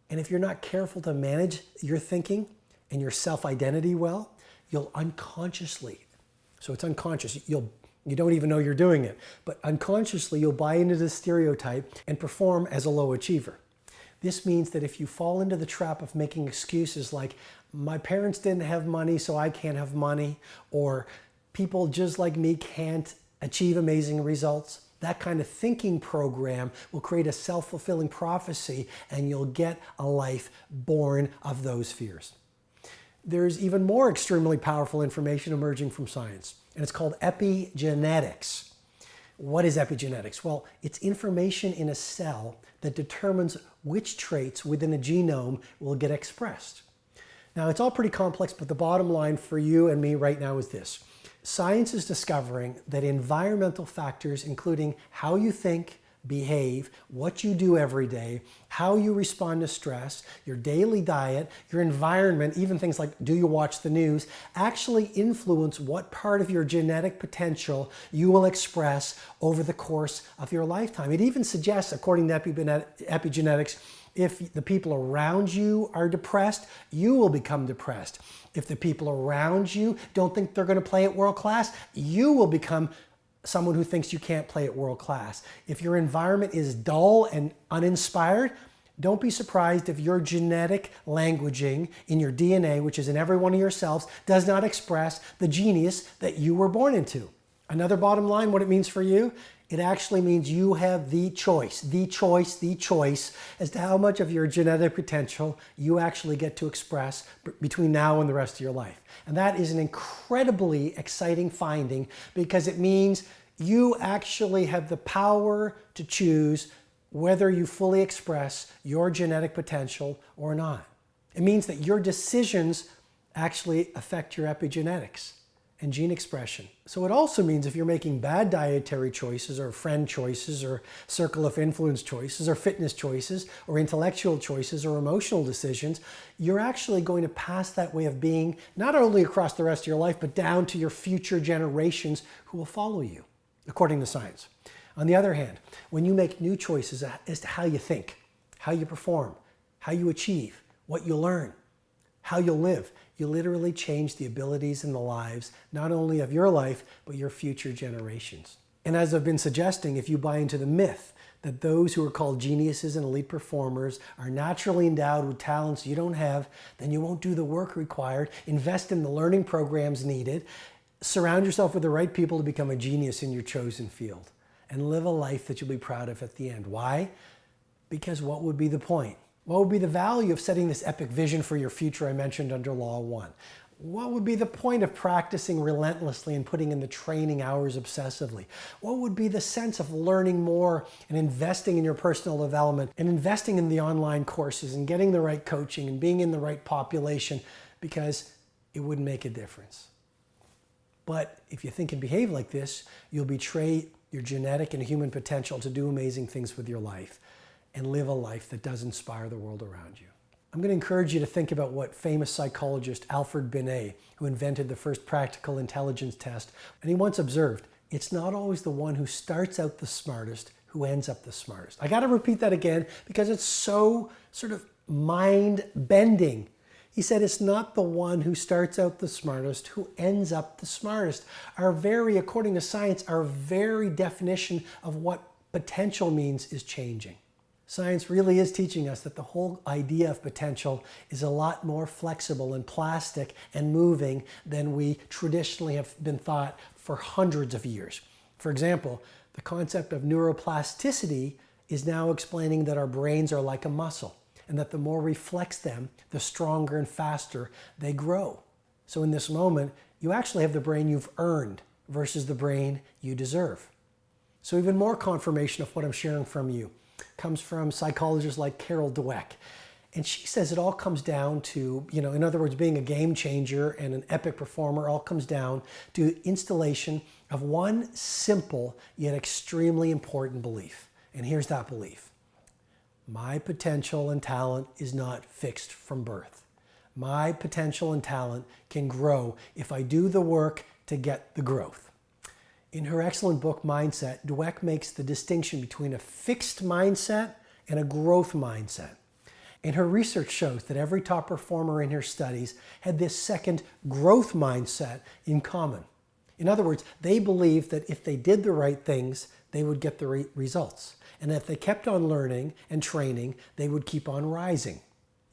and if you're not careful to manage your thinking and your self-identity well, you'll unconsciously, so it's unconscious, you don't even know you're doing it, but unconsciously you'll buy into this stereotype and perform as a low achiever. This means that if you fall into the trap of making excuses like, my parents didn't have money, so I can't have money, or people just like me can't achieve amazing results, that kind of thinking program will create a self-fulfilling prophecy, and you'll get a life born of those fears. There's even more extremely powerful information emerging from science, and it's called epigenetics. What is epigenetics? Well, it's information in a cell that determines which traits within a genome will get expressed. Now, it's all pretty complex, but the bottom line for you and me right now is this. Science is discovering that environmental factors, including how you think, behave, what you do every day, how you respond to stress, your daily diet, your environment, even things like do you watch the news, actually influence what part of your genetic potential you will express over the course of your lifetime. It even suggests, according to epigenetics, if the people around you are depressed, you will become depressed. If the people around you don't think they're going to play at world class, you will become someone who thinks you can't play at world class. If your environment is dull and uninspired, don't be surprised if your genetic languaging in your DNA, which is in every one of your cells, does not express the genius that you were born into. Another bottom line, what it means for you, it actually means you have the choice as to how much of your genetic potential you actually get to express between now and the rest of your life. And that is an incredibly exciting finding, because it means you actually have the power to choose whether you fully express your genetic potential or not. It means that your decisions actually affect your epigenetics and gene expression. So it also means if you're making bad dietary choices or friend choices or circle of influence choices or fitness choices or intellectual choices or emotional decisions, you're actually going to pass that way of being not only across the rest of your life, but down to your future generations who will follow you, according to science. On the other hand, when you make new choices as to how you think, how you perform, how you achieve, what you learn, how you'll live, you literally change the abilities and the lives, not only of your life, but your future generations. And as I've been suggesting, if you buy into the myth that those who are called geniuses and elite performers are naturally endowed with talents you don't have, then you won't do the work required. Invest in the learning programs needed. Surround yourself with the right people to become a genius in your chosen field. And live a life that you'll be proud of at the end. Why? Because what would be the point? What would be the value of setting this epic vision for your future I mentioned under Law 1? What would be the point of practicing relentlessly and putting in the training hours obsessively? What would be the sense of learning more and investing in your personal development and investing in the online courses and getting the right coaching and being in the right population? Because it wouldn't make a difference. But if you think and behave like this, you'll betray your genetic and human potential to do amazing things with your life and live a life that does inspire the world around you. I'm going to encourage you to think about what famous psychologist Alfred Binet, who invented the first practical intelligence test, and he once observed, it's not always the one who starts out the smartest who ends up the smartest. I got to repeat that again because it's so sort of mind-bending. He said it's not the one who starts out the smartest who ends up the smartest. According to science, our very definition of what potential means is changing. Science really is teaching us that the whole idea of potential is a lot more flexible and plastic and moving than we traditionally have been thought for hundreds of years. For example, the concept of neuroplasticity is now explaining that our brains are like a muscle and that the more we flex them, the stronger and faster they grow. So in this moment, you actually have the brain you've earned versus the brain you deserve. So even more confirmation of what I'm sharing from you comes from psychologists like Carol Dweck. And she says it all comes down to, in other words, being a game changer and an epic performer all comes down to installation of one simple yet extremely important belief. And here's that belief. My potential and talent is not fixed from birth. My potential and talent can grow if I do the work to get the growth. In her excellent book, Mindset, Dweck makes the distinction between a fixed mindset and a growth mindset. And her research shows that every top performer in her studies had this second growth mindset in common. In other words, they believed that if they did the right things, they would get the right results. And if they kept on learning and training, they would keep on rising.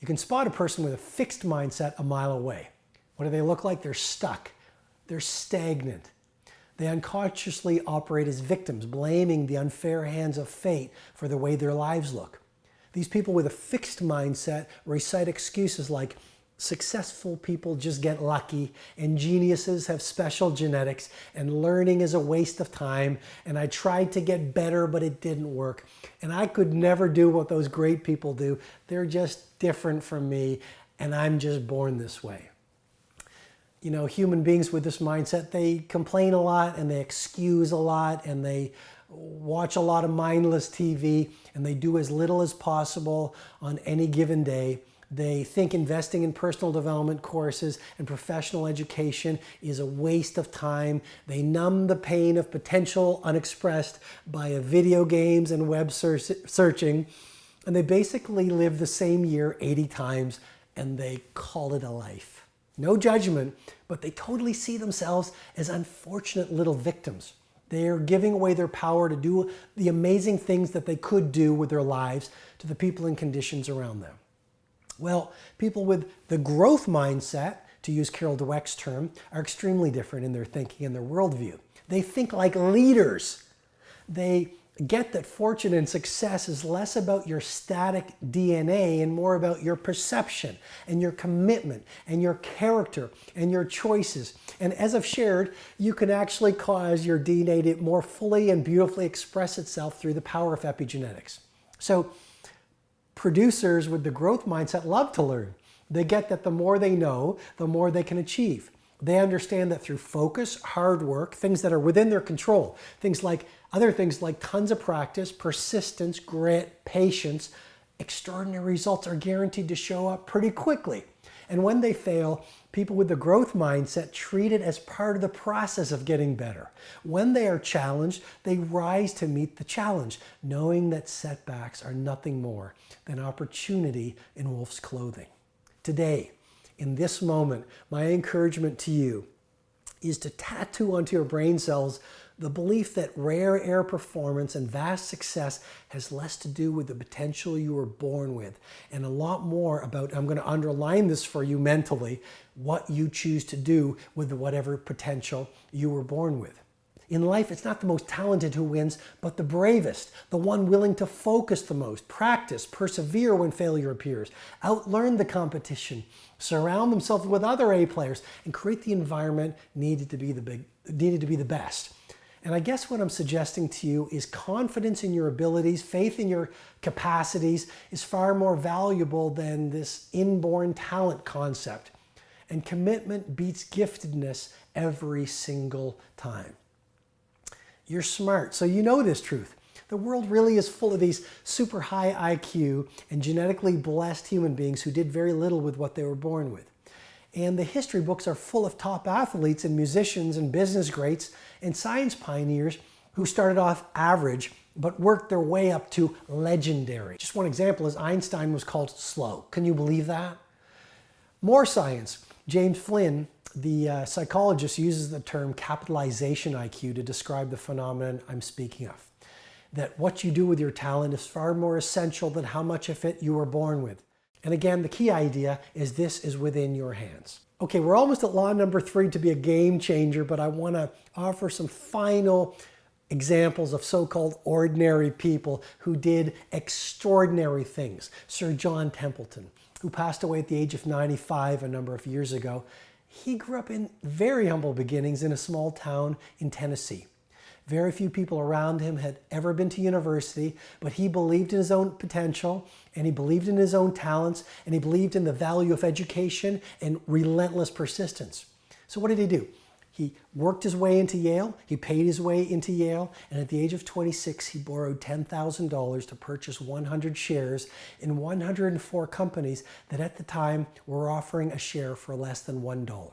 You can spot a person with a fixed mindset a mile away. What do they look like? They're stuck. They're stagnant. They unconsciously operate as victims, blaming the unfair hands of fate for the way their lives look. These people with a fixed mindset recite excuses like, successful people just get lucky, and geniuses have special genetics, and learning is a waste of time, and I tried to get better, but it didn't work. And I could never do what those great people do. They're just different from me, and I'm just born this way. Human beings with this mindset, they complain a lot and they excuse a lot and they watch a lot of mindless TV and they do as little as possible on any given day. They think investing in personal development courses and professional education is a waste of time. They numb the pain of potential unexpressed by video games and web searching. And they basically live the same year 80 times and they call it a life. No judgment, but they totally see themselves as unfortunate little victims. They are giving away their power to do the amazing things that they could do with their lives to the people and conditions around them. Well, people with the growth mindset, to use Carol Dweck's term, are extremely different in their thinking and their worldview. They think like leaders. They get that fortune and success is less about your static DNA and more about your perception and your commitment and your character and your choices. And as I've shared, you can actually cause your DNA to more fully and beautifully express itself through the power of epigenetics. So producers with the growth mindset love to learn. They get that the more they know, the more they can achieve. They understand that through focus, hard work, things that are within their control, other things like tons of practice, persistence, grit, patience, extraordinary results are guaranteed to show up pretty quickly. And when they fail, people with the growth mindset treat it as part of the process of getting better. When they are challenged, they rise to meet the challenge, knowing that setbacks are nothing more than opportunity in wolf's clothing. Today, in this moment, my encouragement to you is to tattoo onto your brain cells The belief that rare air performance and vast success has less to do with the potential you were born with and a lot more about, I'm going to underline this for you mentally, what you choose to do with whatever potential you were born with. In life, it's not the most talented who wins, but the bravest, the one willing to focus the most, practice, persevere when failure appears, outlearn the competition, surround themselves with other A players, and create the environment needed to be the best. And I guess what I'm suggesting to you is confidence in your abilities, faith in your capacities is far more valuable than this inborn talent concept. And commitment beats giftedness every single time. You're smart, so you know this truth. The world really is full of these super high IQ and genetically blessed human beings who did very little with what they were born with. And the history books are full of top athletes and musicians and business greats and science pioneers who started off average but worked their way up to legendary. Just one example is Einstein was called slow. Can you believe that? More science. James Flynn, the psychologist, uses the term capitalization IQ to describe the phenomenon I'm speaking of. That what you do with your talent is far more essential than how much of it you were born with. And again, the key idea is this is within your hands. Okay, we're almost at law number 3 to be a game changer, but I want to offer some final examples of so-called ordinary people who did extraordinary things. Sir John Templeton, who passed away at the age of 95 a number of years ago, he grew up in very humble beginnings in a small town in Tennessee. Very few people around him had ever been to university, but he believed in his own potential, and he believed in his own talents, and he believed in the value of education and relentless persistence. So what did he do? He worked his way into Yale, he paid his way into Yale, and at the age of 26, he borrowed $10,000 to purchase 100 shares in 104 companies that at the time were offering a share for less than $1.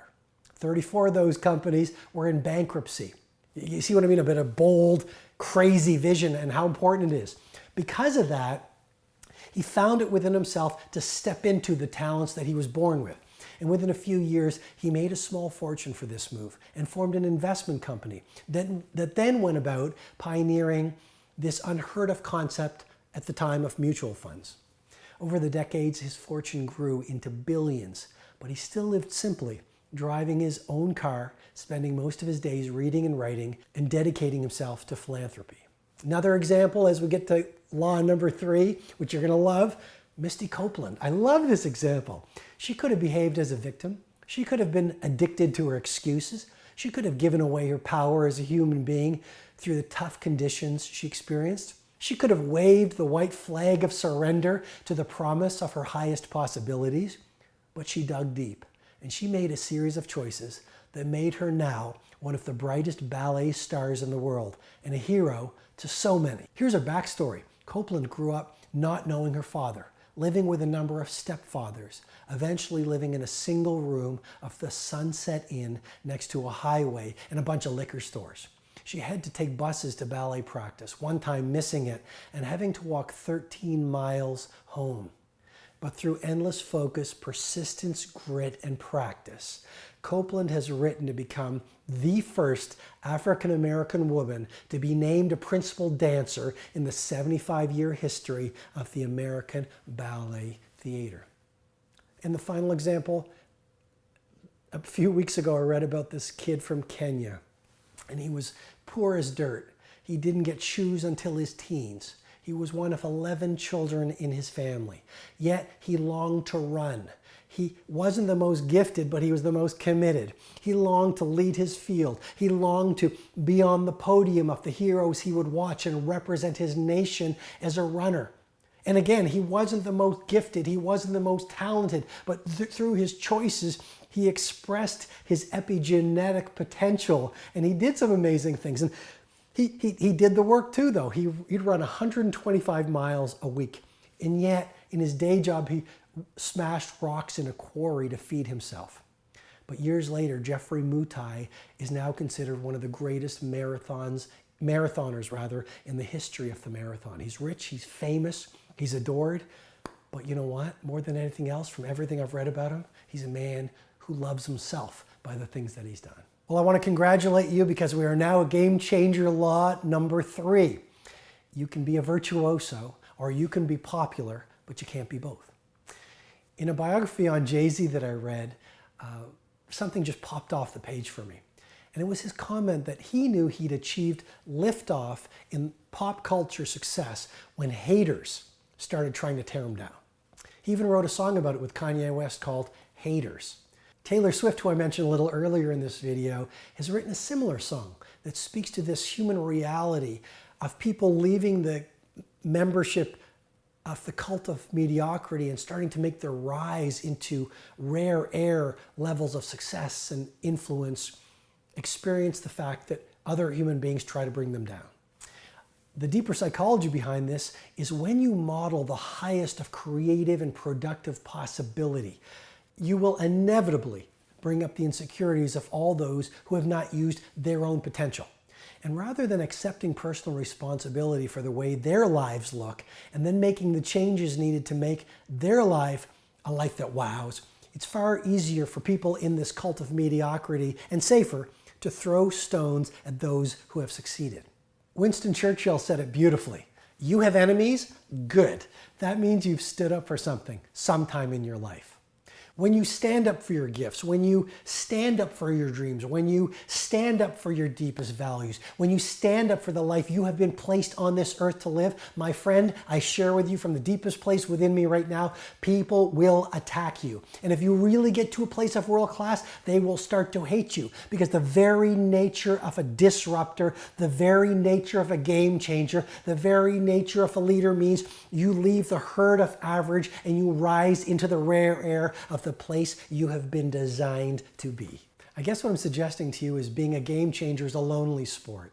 34 of those companies were in bankruptcy. You see what I mean? A bit of bold, crazy vision and how important it is. Because of that, he found it within himself to step into the talents that he was born with. And within a few years, he made a small fortune for this move and formed an investment company that then went about pioneering this unheard of concept at the time of mutual funds. Over the decades, his fortune grew into billions, but he still lived simply, driving his own car, spending most of his days reading and writing, and dedicating himself to philanthropy. Another example as we get to law number 3, which you're going to love, Misty Copeland. I love this example. She could have behaved as a victim. She could have been addicted to her excuses. She could have given away her power as a human being through the tough conditions she experienced. She could have waved the white flag of surrender to the promise of her highest possibilities. But she dug deep, and she made a series of choices that made her now one of the brightest ballet stars in the world and a hero to so many. Here's her backstory. Copeland grew up not knowing her father, living with a number of stepfathers, eventually living in a single room of the Sunset Inn next to a highway and a bunch of liquor stores. She had to take buses to ballet practice, one time missing it and having to walk 13 miles home. But through endless focus, persistence, grit, and practice, Copeland has risen to become the first African-American woman to be named a principal dancer in the 75-year history of the American Ballet Theater. And the final example, a few weeks ago I read about this kid from Kenya, and he was poor as dirt. He didn't get shoes until his teens. He was one of 11 children in his family, yet he longed to run. He wasn't the most gifted, but he was the most committed. He longed to lead his field. He longed to be on the podium of the heroes he would watch and represent his nation as a runner. And again, he wasn't the most gifted, he wasn't the most talented, but through his choices, he expressed his epigenetic potential, and he did some amazing things. And he did the work too, though. He'd run 125 miles a week. And yet, in his day job, he smashed rocks in a quarry to feed himself. But years later, Geoffrey Mutai is now considered one of the greatest marathoners in the history of the marathon. He's rich, he's famous, he's adored. But you know what? More than anything else, from everything I've read about him, he's a man who loves himself by the things that he's done. Well, I want to congratulate you because we are now a game changer law number 3. You can be a virtuoso or you can be popular, but you can't be both. In a biography on Jay-Z that I read, something just popped off the page for me. And it was his comment that he knew he'd achieved liftoff in pop culture success when haters started trying to tear him down. He even wrote a song about it with Kanye West called Haters. Taylor Swift, who I mentioned a little earlier in this video, has written a similar song that speaks to this human reality of people leaving the membership of the cult of mediocrity and starting to make their rise into rare air levels of success and influence, experience the fact that other human beings try to bring them down. The deeper psychology behind this is when you model the highest of creative and productive possibility, you will inevitably bring up the insecurities of all those who have not used their own potential. And rather than accepting personal responsibility for the way their lives look and then making the changes needed to make their life a life that wows, it's far easier for people in this cult of mediocrity and safer to throw stones at those who have succeeded. Winston Churchill said it beautifully. You have enemies? Good. That means you've stood up for something sometime in your life. When you stand up for your gifts, when you stand up for your dreams, when you stand up for your deepest values, when you stand up for the life you have been placed on this earth to live, my friend, I share with you from the deepest place within me right now, people will attack you. And if you really get to a place of world class, they will start to hate you because the very nature of a disruptor, the very nature of a game changer, the very nature of a leader means you leave the herd of average and you rise into the rare air of the place you have been designed to be. I guess what I'm suggesting to you is being a game changer is a lonely sport.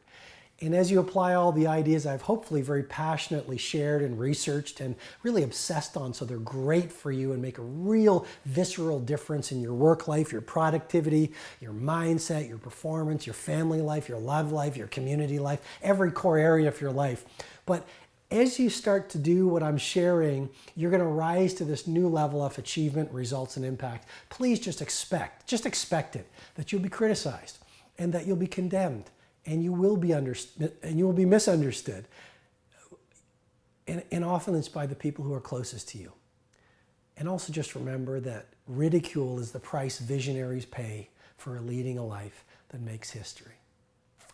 And as you apply all the ideas I've hopefully very passionately shared and researched and really obsessed on so they're great for you and make a real visceral difference in your work life, your productivity, your mindset, your performance, your family life, your love life, your community life, every core area of your life. But as you start to do what I'm sharing, you're going to rise to this new level of achievement, results, and impact. Please just expect it, that you'll be criticized and that you'll be condemned and you will be misunderstood. And often it's by the people who are closest to you. And also just remember that ridicule is the price visionaries pay for leading a life that makes history.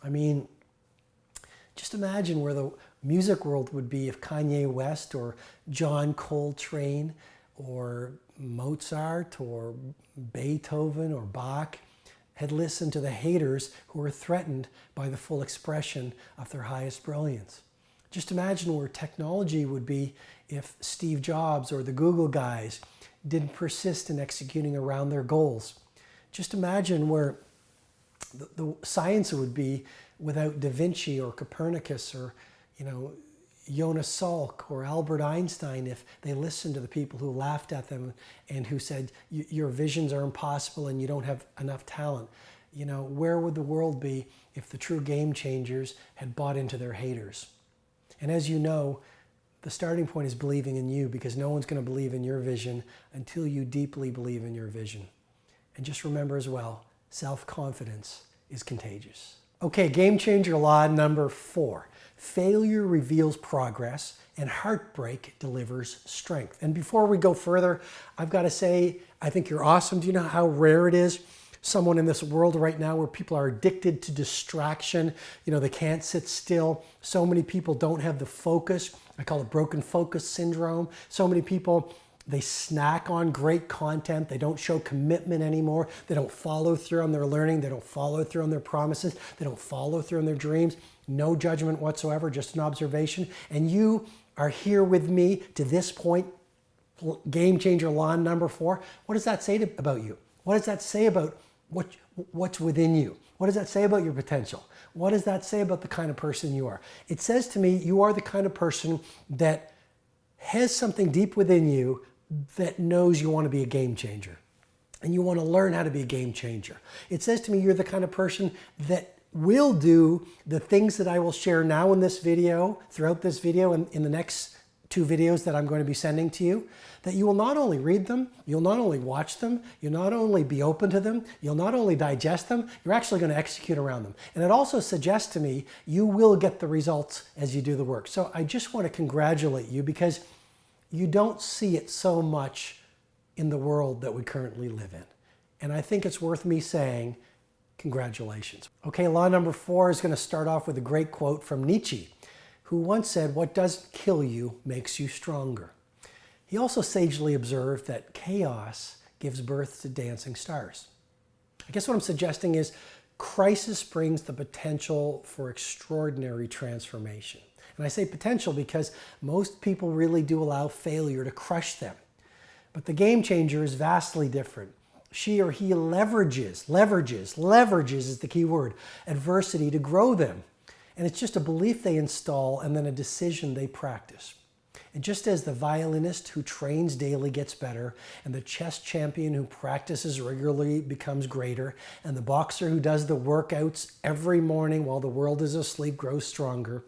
I mean, just imagine where the music world would be if Kanye West or John Coltrane or Mozart or Beethoven or Bach had listened to the haters who were threatened by the full expression of their highest brilliance. Just imagine where technology would be if Steve Jobs or the Google guys didn't persist in executing around their goals. Just imagine where the science would be without Da Vinci or Copernicus or, Jonas Salk or Albert Einstein if they listened to the people who laughed at them and who said, your visions are impossible and you don't have enough talent. Where would the world be if the true game changers had bought into their haters? And as you know, the starting point is believing in you because no one's going to believe in your vision until you deeply believe in your vision. And just remember as well, self-confidence is contagious. Okay, game changer law number 4. Failure reveals progress and heartbreak delivers strength. And before we go further, I've got to say, I think you're awesome. Do you know how rare it is? Someone in this world right now where people are addicted to distraction. They can't sit still. So many people don't have the focus. I call it broken focus syndrome. So many people, they snack on great content. They don't show commitment anymore. They don't follow through on their learning. They don't follow through on their promises. They don't follow through on their dreams. No judgment whatsoever, just an observation. And you are here with me to this point, game changer law number 4. What does that say about you? What does that say about what's within you? What does that say about your potential? What does that say about the kind of person you are? It says to me, you are the kind of person that has something deep within you that knows you want to be a game changer and you want to learn how to be a game changer. It says to me, you're the kind of person that will do the things that I will share now in this video, throughout this video and in the next 2 videos that I'm going to be sending to you, that you will not only read them, you'll not only watch them, you'll not only be open to them, you'll not only digest them, you're actually going to execute around them. And it also suggests to me you will get the results as you do the work. So I just want to congratulate you because you don't see it so much in the world that we currently live in. And I think it's worth me saying, congratulations. Okay, law number 4 is going to start off with a great quote from Nietzsche, who once said, "What doesn't kill you makes you stronger." He also sagely observed that chaos gives birth to dancing stars. I guess what I'm suggesting is crisis brings the potential for extraordinary transformation. And I say potential because most people really do allow failure to crush them. But the game changer is vastly different. She or he leverages is the key word, adversity to grow them. And it's just a belief they install and then a decision they practice. And just as the violinist who trains daily gets better, and the chess champion who practices regularly becomes greater, and the boxer who does the workouts every morning while the world is asleep grows stronger,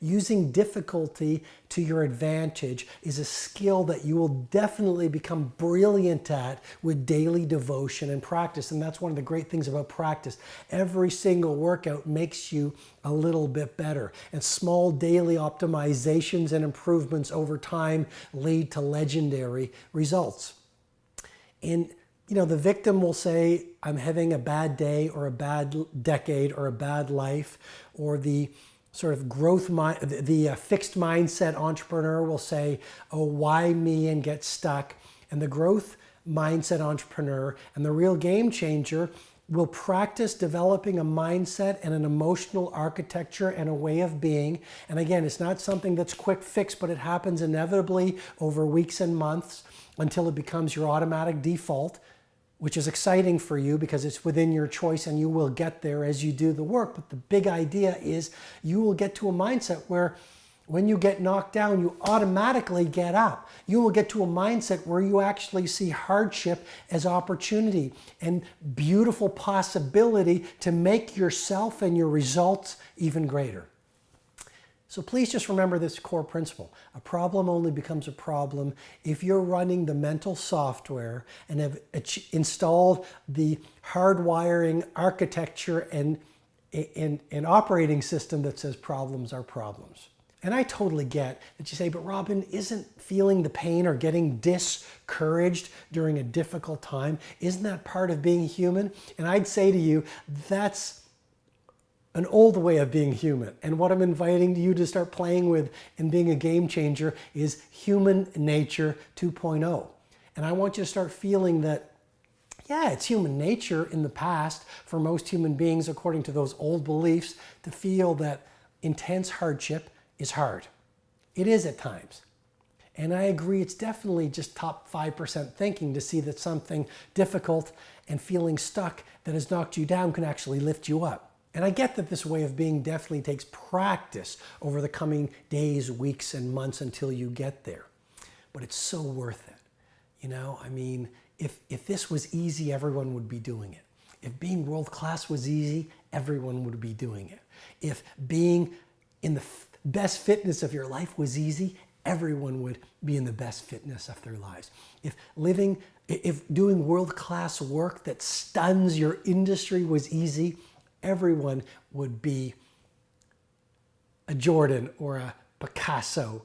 using difficulty to your advantage is a skill that you will definitely become brilliant at with daily devotion and practice. And that's one of the great things about practice. Every single workout makes you a little bit better. And small daily optimizations and improvements over time lead to legendary results. And the victim will say, "I'm having a bad day or a bad decade or a bad life," or the sort of fixed mindset entrepreneur will say, "Oh, why me?" and get stuck. And the growth mindset entrepreneur and the real game changer will practice developing a mindset and an emotional architecture and a way of being. And again, it's not something that's quick fix, but it happens inevitably over weeks and months until it becomes your automatic default, which is exciting for you because it's within your choice and you will get there as you do the work. But the big idea is you will get to a mindset where when you get knocked down, you automatically get up. You will get to a mindset where you actually see hardship as opportunity and beautiful possibility to make yourself and your results even greater. So please just remember this core principle. A problem only becomes a problem if you're running the mental software and have installed the hardwiring architecture and operating system that says problems are problems. And I totally get that you say, "But Robin, isn't feeling the pain or getting discouraged during a difficult time, isn't that part of being human?" And I'd say to you, that's an old way of being human. And what I'm inviting you to start playing with and being a game changer is human nature 2.0. And I want you to start feeling that, yeah, it's human nature in the past for most human beings, according to those old beliefs, to feel that intense hardship is hard. It is at times. And I agree, it's definitely just top 5% thinking to see that something difficult and feeling stuck that has knocked you down can actually lift you up. And I get that this way of being definitely takes practice over the coming days, weeks, and months until you get there. But it's so worth it. If this was easy, everyone would be doing it. If being world class was easy, everyone would be doing it. If being in the best fitness of your life was easy, everyone would be in the best fitness of their lives. If doing world class work that stuns your industry was easy, everyone would be a Jordan or a Picasso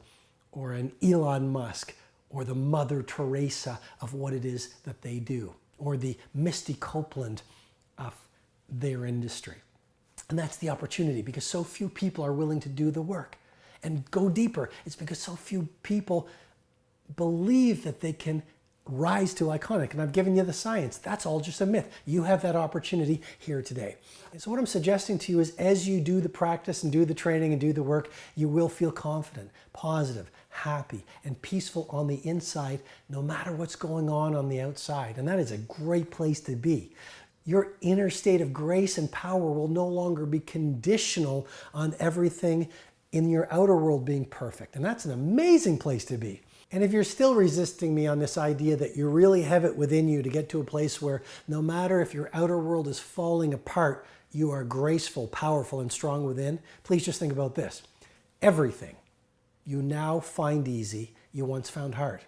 or an Elon Musk or the Mother Teresa of what it is that they do, or the Misty Copeland of their industry. And that's the opportunity, because so few people are willing to do the work and go deeper. It's because so few people believe that they can rise to iconic. And I've given you the science. That's all just a myth. You have that opportunity here today. And so what I'm suggesting to you is, as you do the practice and do the training and do the work, you will feel confident, positive, happy, and peaceful on the inside, no matter what's going on the outside. And that is a great place to be. Your inner state of grace and power will no longer be conditional on everything in your outer world being perfect. And that's an amazing place to be. And if you're still resisting me on this idea that you really have it within you to get to a place where no matter if your outer world is falling apart, you are graceful, powerful, and strong within, please just think about this. Everything you now find easy, you once found hard.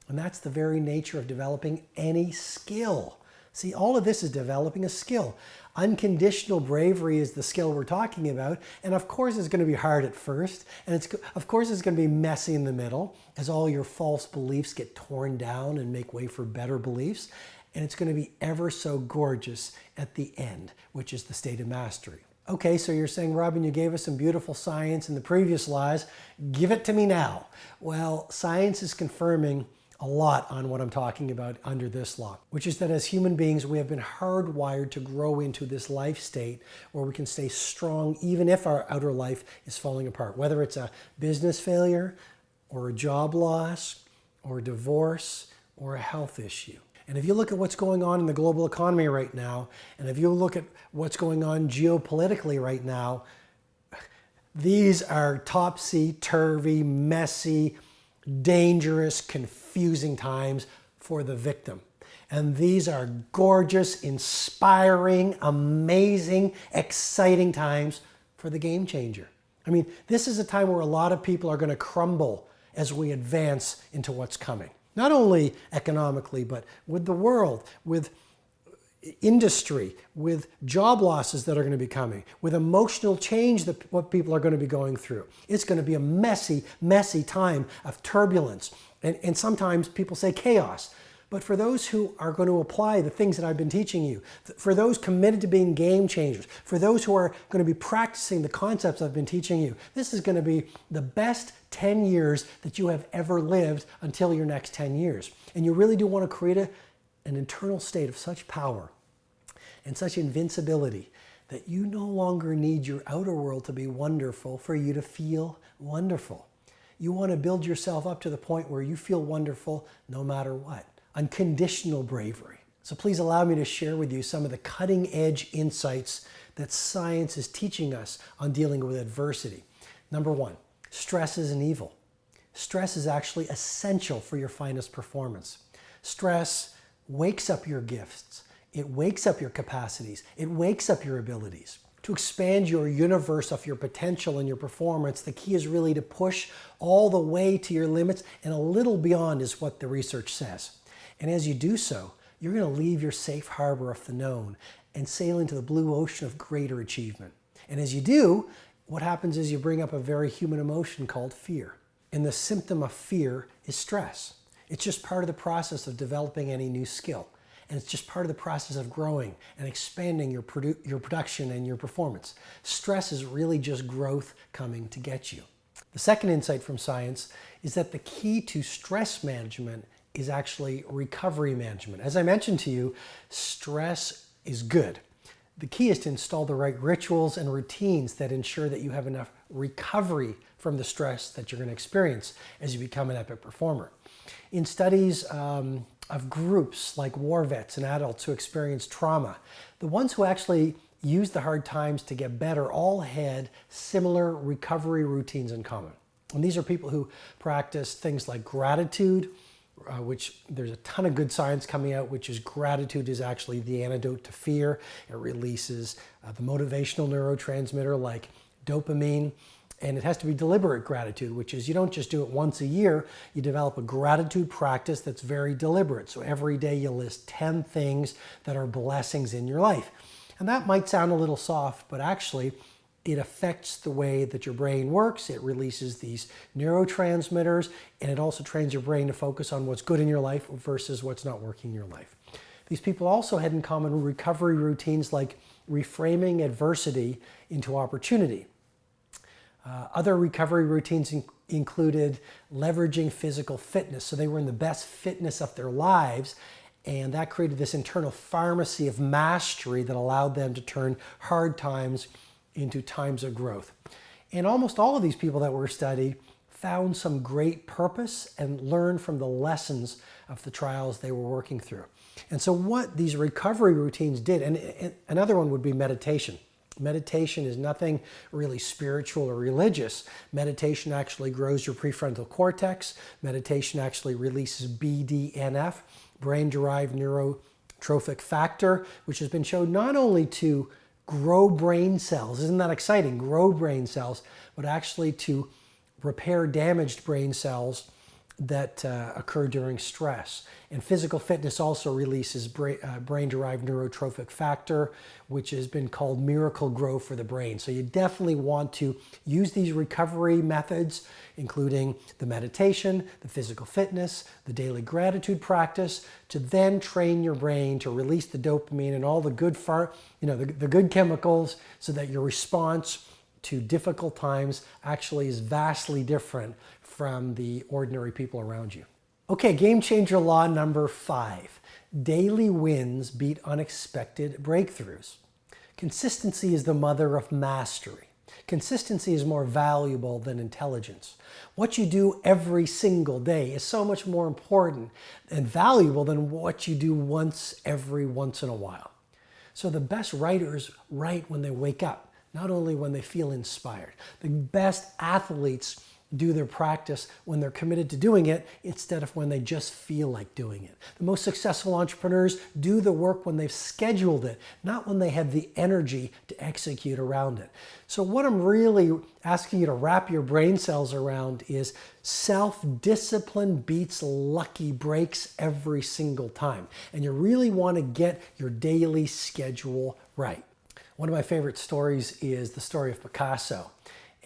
And that's the very nature of developing any skill. See, all of this is developing a skill. Unconditional bravery is the skill we're talking about. And of course, it's going to be hard at first. And of course, it's going to be messy in the middle as all your false beliefs get torn down and make way for better beliefs. And it's going to be ever so gorgeous at the end, which is the state of mastery. Okay, so you're saying, Robin, you gave us some beautiful science in the previous lies. Give it to me now. Well, science is confirming a lot on what I'm talking about under this law, which is that as human beings, we have been hardwired to grow into this life state where we can stay strong even if our outer life is falling apart, whether it's a business failure or a job loss or a divorce or a health issue. And if you look at what's going on in the global economy right now, and if you look at what's going on geopolitically right now, these are topsy-turvy, messy, dangerous, confusing times for the victim. And these are gorgeous, inspiring, amazing, exciting times for the game changer. I mean, this is a time where a lot of people are going to crumble as we advance into what's coming. Not only economically, but with the world, with industry, with job losses that are going to be coming, with emotional change that what people are going to be going through. It's going to be a messy, messy time of turbulence. And sometimes people say chaos. But for those who are going to apply the things that I've been teaching you, for those committed to being game changers, for those who are going to be practicing the concepts I've been teaching you, this is going to be the best 10 years that you have ever lived until your next 10 years. And you really do want to create an internal state of such power and such invincibility that you no longer need your outer world to be wonderful for you to feel wonderful. You want to build yourself up to the point where you feel wonderful no matter what. Unconditional bravery. So please allow me to share with you some of the cutting edge insights that science is teaching us on dealing with adversity. Number one, stress isn't evil. Stress is actually essential for your finest performance. Stress wakes up your gifts. It wakes up your capacities. It wakes up your abilities. To expand your universe of your potential and your performance, the key is really to push all the way to your limits and a little beyond is what the research says. And as you do so, you're going to leave your safe harbor of the known and sail into the blue ocean of greater achievement. And as you do, what happens is you bring up a very human emotion called fear. And the symptom of fear is stress. It's just part of the process of developing any new skill. And it's just part of the process of growing and expanding your production and your performance. Stress is really just growth coming to get you. The second insight from science is that the key to stress management is actually recovery management. As I mentioned to you, stress is good. The key is to install the right rituals and routines that ensure that you have enough recovery from the stress that you're going to experience as you become an epic performer. In studies of groups like war vets and adults who experience trauma, the ones who actually used the hard times to get better all had similar recovery routines in common. And these are people who practice things like gratitude, which there's a ton of good science coming out, which is gratitude is actually the antidote to fear. It releases the motivational neurotransmitter like dopamine. And it has to be deliberate gratitude, which is you don't just do it once a year. You develop a gratitude practice that's very deliberate. So every day you list 10 things that are blessings in your life. And that might sound a little soft, but actually it affects the way that your brain works. It releases these neurotransmitters, and it also trains your brain to focus on what's good in your life versus what's not working in your life. These people also had in common recovery routines like reframing adversity into opportunity. Other recovery routines included leveraging physical fitness. So they were in the best fitness of their lives, and that created this internal pharmacy of mastery that allowed them to turn hard times into times of growth. And almost all of these people that were studied found some great purpose and learned from the lessons of the trials they were working through. And so what these recovery routines did, and another one would be meditation. Meditation is nothing really spiritual or religious. Meditation actually grows your prefrontal cortex. Meditation actually releases BDNF, brain-derived neurotrophic factor, which has been shown not only to grow brain cells, isn't that exciting, grow brain cells, but actually to repair damaged brain cells that occur during stress. And physical fitness also releases brain-derived neurotrophic factor, which has been called Miracle-Gro for the brain. So you definitely want to use these recovery methods, including the meditation, the physical fitness, the daily gratitude practice, to then train your brain to release the dopamine and all the good the good chemicals, so that your response to difficult times actually is vastly different from the ordinary people around you. Okay, game changer law number 5. Daily wins beat unexpected breakthroughs. Consistency is the mother of mastery. Consistency is more valuable than intelligence. What you do every single day is so much more important and valuable than what you do once in a while. So the best writers write when they wake up, not only when they feel inspired. The best athletes do their practice when they're committed to doing it instead of when they just feel like doing it. The most successful entrepreneurs do the work when they've scheduled it, not when they have the energy to execute around it. So what I'm really asking you to wrap your brain cells around is self-discipline beats lucky breaks every single time. And you really want to get your daily schedule right. One of my favorite stories is the story of Picasso.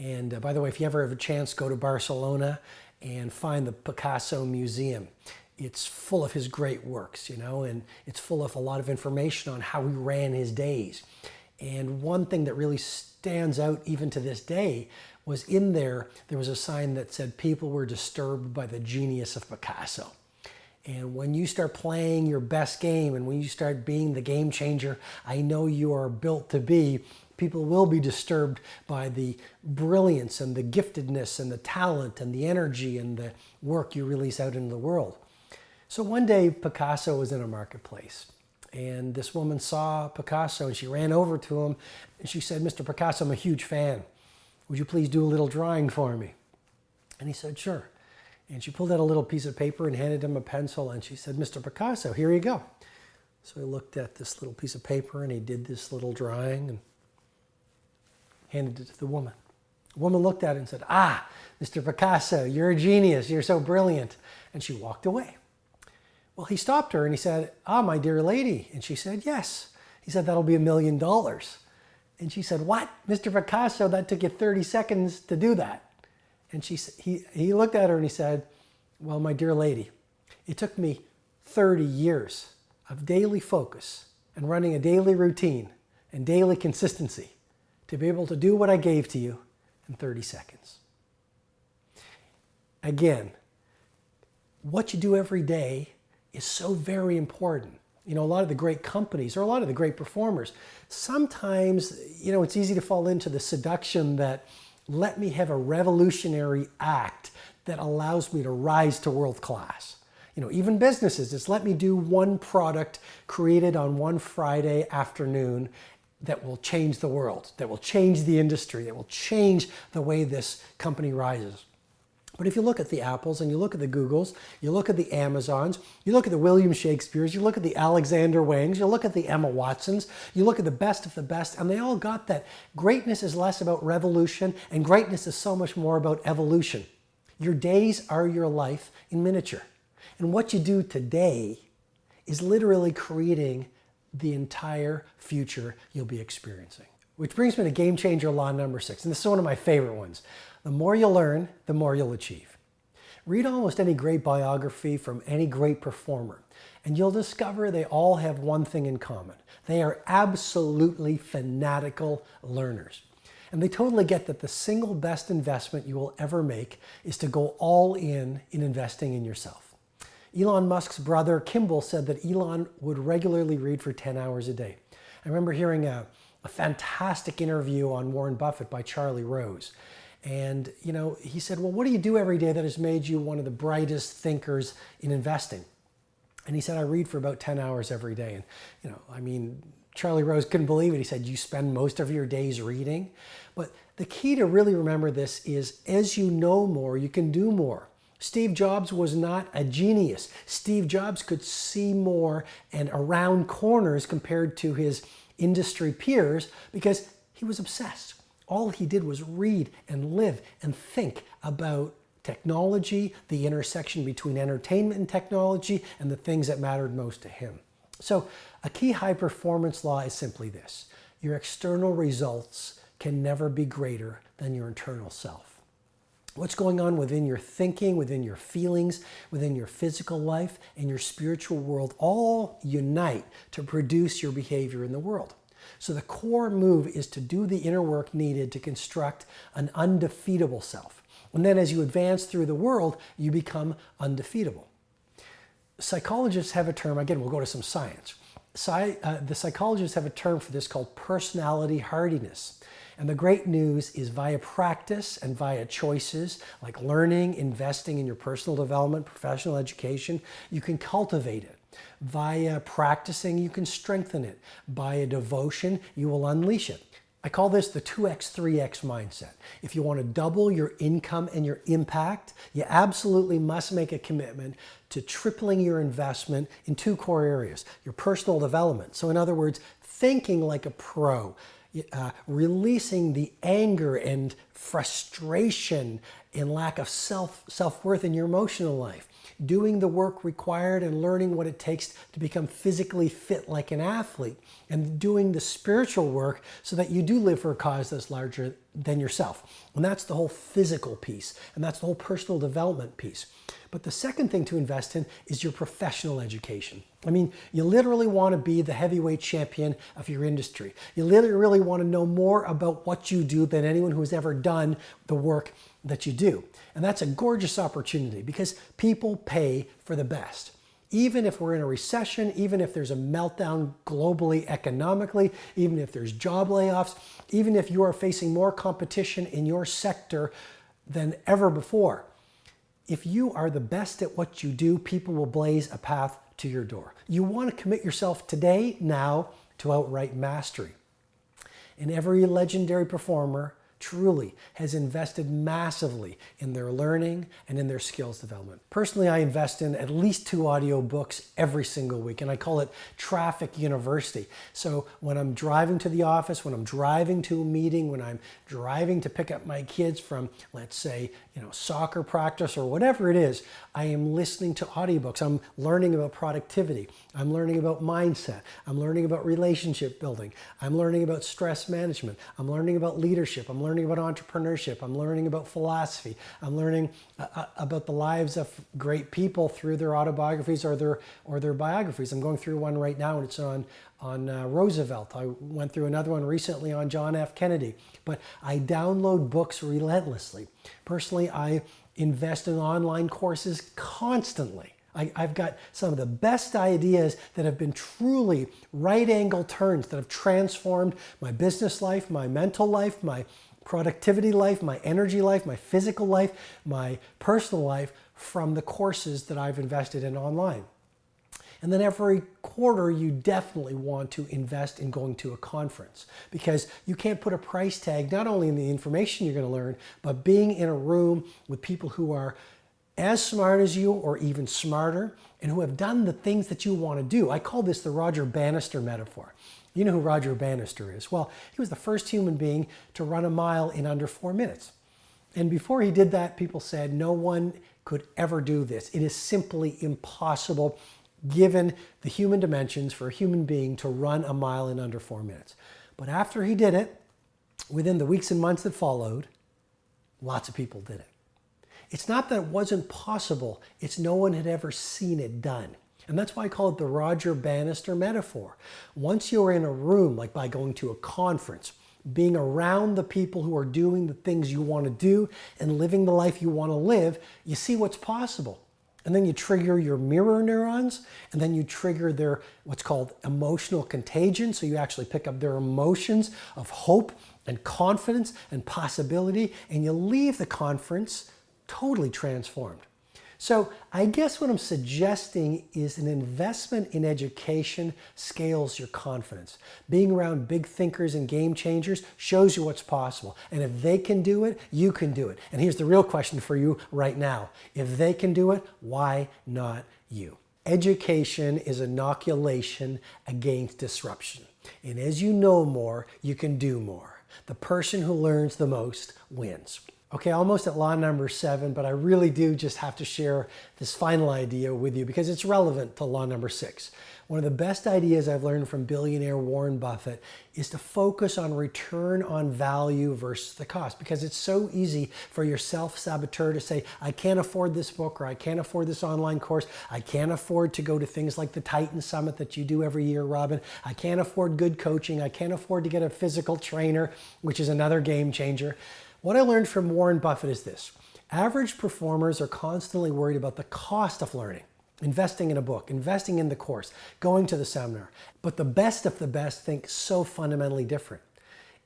And by the way, if you ever have a chance, go to Barcelona and find the Picasso Museum. It's full of his great works, and it's full of a lot of information on how he ran his days. And one thing that really stands out even to this day was there was a sign that said people were disturbed by the genius of Picasso. And when you start playing your best game and when you start being the game changer I know you are built to be, people will be disturbed by the brilliance and the giftedness and the talent and the energy and the work you release out into the world. So one day Picasso was in a marketplace, and this woman saw Picasso and she ran over to him and she said, "Mr. Picasso, I'm a huge fan. Would you please do a little drawing for me?" And he said, "Sure." And she pulled out a little piece of paper and handed him a pencil, and she said, "Mr. Picasso, here you go." So he looked at this little piece of paper and he did this little drawing and handed it to the woman. The woman looked at it and said, "Ah, Mr. Picasso, you're a genius. You're so brilliant." And she walked away. Well, he stopped her and he said, "Ah, my dear lady." And she said, "Yes." He said, "That'll be $1 million." And she said, "What? Mr. Picasso, that took you 30 seconds to do that." And he looked at her and he said, "Well, my dear lady, it took me 30 years of daily focus and running a daily routine and daily consistency to be able to do what I gave to you in 30 seconds. Again, what you do every day is so very important. A lot of the great companies or a lot of the great performers, sometimes, it's easy to fall into the seduction that let me have a revolutionary act that allows me to rise to world class. Even businesses, it's let me do one product created on one Friday afternoon that will change the world, that will change the industry, that will change the way this company rises. But if you look at the Apples and you look at the Googles, you look at the Amazons, you look at the William Shakespeares, you look at the Alexander Wangs, you look at the Emma Watsons, you look at the best of the best, and they all got that greatness is less about revolution and greatness is so much more about evolution. Your days are your life in miniature. And what you do today is literally creating the entire future you'll be experiencing. Which brings me to game changer law number 6, and this is one of my favorite ones. The more you learn, the more you'll achieve. Read almost any great biography from any great performer, and you'll discover they all have one thing in common. They are absolutely fanatical learners. And they totally get that the single best investment you will ever make is to go all in investing in yourself. Elon Musk's brother, Kimball, said that Elon would regularly read for 10 hours a day. I remember hearing a fantastic interview on Warren Buffett by Charlie Rose. And, he said, "Well, what do you do every day that has made you one of the brightest thinkers in investing?" And he said, "I read for about 10 hours every day." And, Charlie Rose couldn't believe it. He said, "You spend most of your days reading?" But the key to really remember this is, as you know more, you can do more. Steve Jobs was not a genius. Steve Jobs could see more and around corners compared to his industry peers because he was obsessed. All he did was read and live and think about technology, the intersection between entertainment and technology, and the things that mattered most to him. So a key high performance law is simply this: your external results can never be greater than your internal self. What's going on within your thinking, within your feelings, within your physical life, and your spiritual world all unite to produce your behavior in the world. So the core move is to do the inner work needed to construct an undefeatable self. And then as you advance through the world, you become undefeatable. Psychologists have a term, again, we'll go to some science. The psychologists have a term for this called personality hardiness. And the great news is via practice and via choices like learning, investing in your personal development, professional education, you can cultivate it. Via practicing, you can strengthen it. Via devotion, you will unleash it. I call this the 2x, 3x mindset. If you want to double your income and your impact, you absolutely must make a commitment to tripling your investment in two core areas. Your personal development. So in other words, thinking like a pro, releasing the anger and frustration and lack of self-worth in your emotional life, doing the work required and learning what it takes to become physically fit like an athlete, and doing the spiritual work so that you do live for a cause that's larger than yourself. And that's the whole physical piece, and that's the whole personal development piece. But the second thing to invest in is your professional education. I mean, you literally want to be the heavyweight champion of your industry. You literally want to know more about what you do than anyone who has ever done the work that you do. And that's a gorgeous opportunity because people pay for the best. Even if we're in a recession, even if there's a meltdown globally, economically, even if there's job layoffs, even if you are facing more competition in your sector than ever before, if you are the best at what you do, people will blaze a path to your door. You want to commit yourself today, now, to outright mastery. And every legendary performer truly has invested massively in their learning and in their skills development. Personally, I invest in at least 2 audio books every single week, and I call it Traffic University. So when I'm driving to the office, when I'm driving to a meeting, when I'm driving to pick up my kids from, let's say, soccer practice or whatever it is, I am listening to audiobooks. I'm learning about productivity. I'm learning about mindset. I'm learning about relationship building. I'm learning about stress management. I'm learning about leadership. I'm learning about entrepreneurship. I'm learning about philosophy. I'm learning about the lives of great people through their autobiographies or their biographies. I'm going through one right now, and it's on Roosevelt. I went through another one recently on John F. Kennedy. But I download books relentlessly. Personally, I invest in online courses constantly. I've got some of the best ideas that have been truly right-angle turns that have transformed my business life, my mental life, my productivity life, my energy life, my physical life, my personal life from the courses that I've invested in online. And then every quarter, you definitely want to invest in going to a conference because you can't put a price tag not only in the information you're going to learn, but being in a room with people who are as smart as you or even smarter and who have done the things that you want to do. I call this the Roger Bannister metaphor. You know who Roger Bannister is? Well, he was the first human being to run a mile in under 4 minutes. And before he did that, people said no one could ever do this. It is simply impossible given the human dimensions for a human being to run a mile in under 4 minutes. But after he did it, within the weeks and months that followed, lots of people did it. It's not that it wasn't possible, it's no one had ever seen it done. And that's why I call it the Roger Bannister metaphor. Once you're in a room, like by going to a conference, being around the people who are doing the things you want to do and living the life you want to live, you see what's possible. And then you trigger your mirror neurons, and then you trigger their what's called emotional contagion. So you actually pick up their emotions of hope and confidence and possibility, and you leave the conference totally transformed. So I guess what I'm suggesting is an investment in education scales your confidence. Being around big thinkers and game changers shows you what's possible. And if they can do it, you can do it. And here's the real question for you right now. If they can do it, why not you? Education is inoculation against disruption. And as you know more, you can do more. The person who learns the most wins. Okay, almost at law number 7, but I really do just have to share this final idea with you because it's relevant to law number 6. One of the best ideas I've learned from billionaire Warren Buffett is to focus on return on value versus the cost, because it's so easy for your self-saboteur to say, I can't afford this book, or I can't afford this online course, I can't afford to go to things like the Titan Summit that you do every year, Robin, I can't afford good coaching, I can't afford to get a physical trainer, which is another game changer. What I learned from Warren Buffett is this: average performers are constantly worried about the cost of learning. Investing in a book, investing in the course, going to the seminar. But the best of the best think so fundamentally different.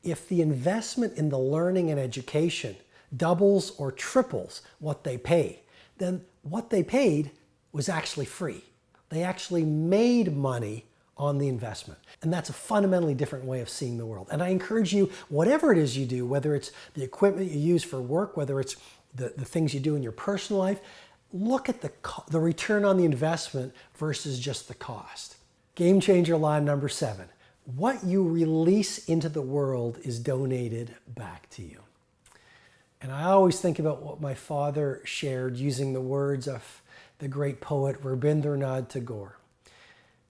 If the investment in the learning and education doubles or triples what they pay, then what they paid was actually free. They actually made money on the investment. And that's a fundamentally different way of seeing the world. And I encourage you, whatever it is you do, whether it's the equipment you use for work, whether it's the things you do in your personal life, look at the return on the investment versus just the cost. Game changer law number 7. What you release into the world is donated back to you. And I always think about what my father shared using the words of the great poet Rabindranath Tagore.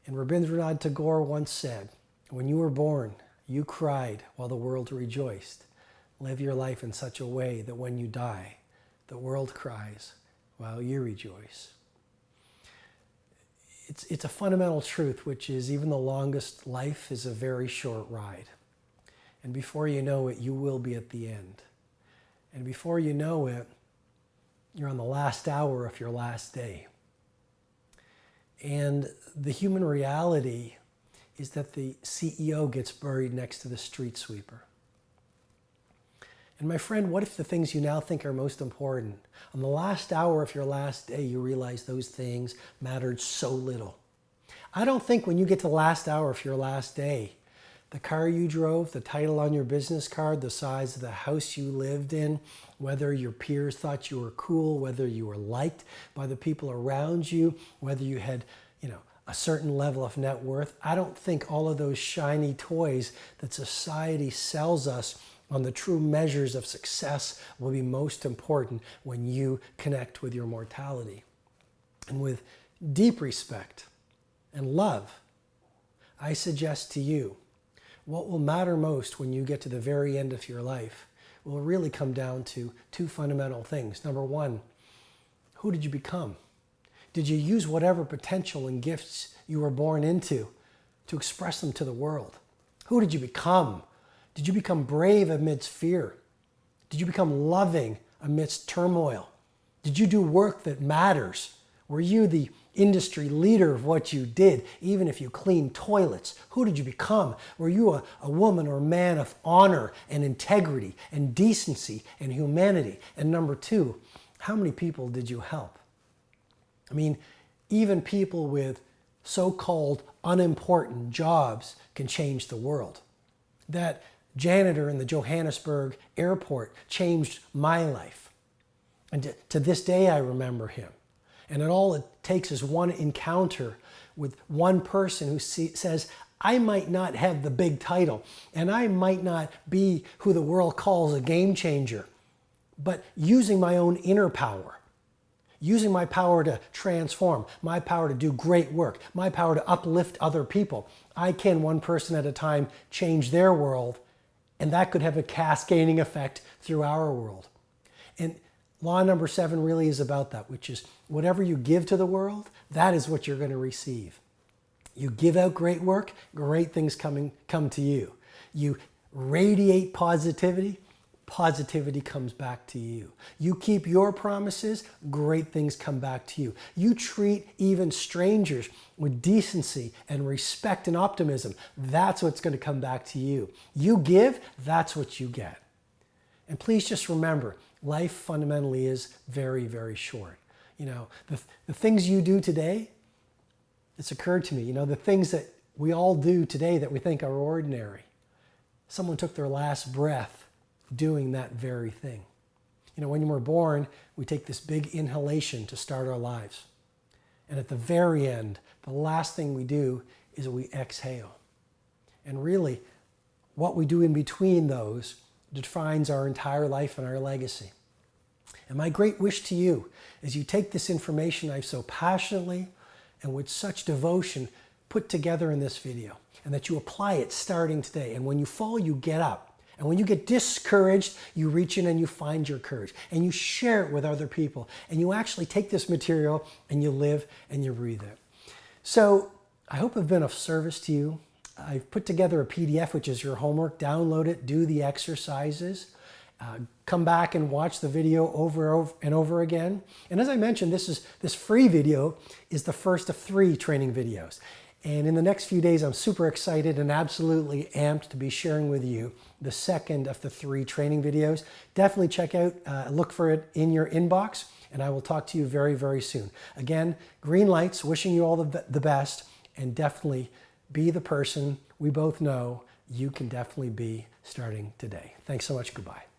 And Rabindranath Tagore once said, when you were born, you cried while the world rejoiced. Live your life in such a way that when you die, the world cries while you rejoice. It's a fundamental truth, which is even the longest life is a very short ride. And before you know it, you will be at the end. And before you know it, you're on the last hour of your last day. And the human reality is that the CEO gets buried next to the street sweeper. And my friend, what if the things you now think are most important, on the last hour of your last day, you realize those things mattered so little? I don't think when you get to the last hour of your last day, the car you drove, the title on your business card, the size of the house you lived in, whether your peers thought you were cool, whether you were liked by the people around you, whether you had, a certain level of net worth. I don't think all of those shiny toys that society sells us on the true measures of success will be most important when you connect with your mortality. And with deep respect and love, I suggest to you, what will matter most when you get to the very end of your life will really come down to 2 fundamental things. Number 1, who did you become? Did you use whatever potential and gifts you were born into to express them to the world? Who did you become? Did you become brave amidst fear? Did you become loving amidst turmoil? Did you do work that matters? Were you the industry leader of what you did, even if you cleaned toilets? Who did you become? Were you a woman or man of honor and integrity and decency and humanity? And number 2, how many people did you help? I mean, even people with so-called unimportant jobs can change the world. That janitor in the Johannesburg airport changed my life. And to this day, I remember him. And all it takes is one encounter with one person who says, I might not have the big title, and I might not be who the world calls a game changer, but using my own inner power, using my power to transform, my power to do great work, my power to uplift other people, I can, one person at a time, change their world, and that could have a cascading effect through our world. And law number 7 really is about that, which is whatever you give to the world, that is what you're going to receive. You give out great work, great things come to you. You radiate positivity, positivity comes back to you. You keep your promises, great things come back to you. You treat even strangers with decency and respect and optimism. That's what's going to come back to you. You give, that's what you get. And please just remember, life fundamentally is very, very short. The things you do today, it's occurred to me, the things that we all do today that we think are ordinary. Someone took their last breath doing that very thing. When we're born, we take this big inhalation to start our lives. And at the very end, the last thing we do is we exhale. And really, what we do in between those defines our entire life and our legacy. And my great wish to you is you take this information I've so passionately and with such devotion put together in this video, and that you apply it starting today. And when you fall, you get up. And when you get discouraged, you reach in and you find your courage. And you share it with other people. And you actually take this material and you live and you breathe it. So I hope I've been of service to you. I've put together a PDF, which is your homework. Download it, do the exercises. Come back and watch the video over and over again. And as I mentioned, this free video is the first of 3 training videos. And in the next few days, I'm super excited and absolutely amped to be sharing with you the second of the 3 training videos. Definitely check out, look for it in your inbox, and I will talk to you very, very soon. Again, green lights, wishing you all the best, and definitely be the person we both know you can definitely be starting today. Thanks so much. Goodbye.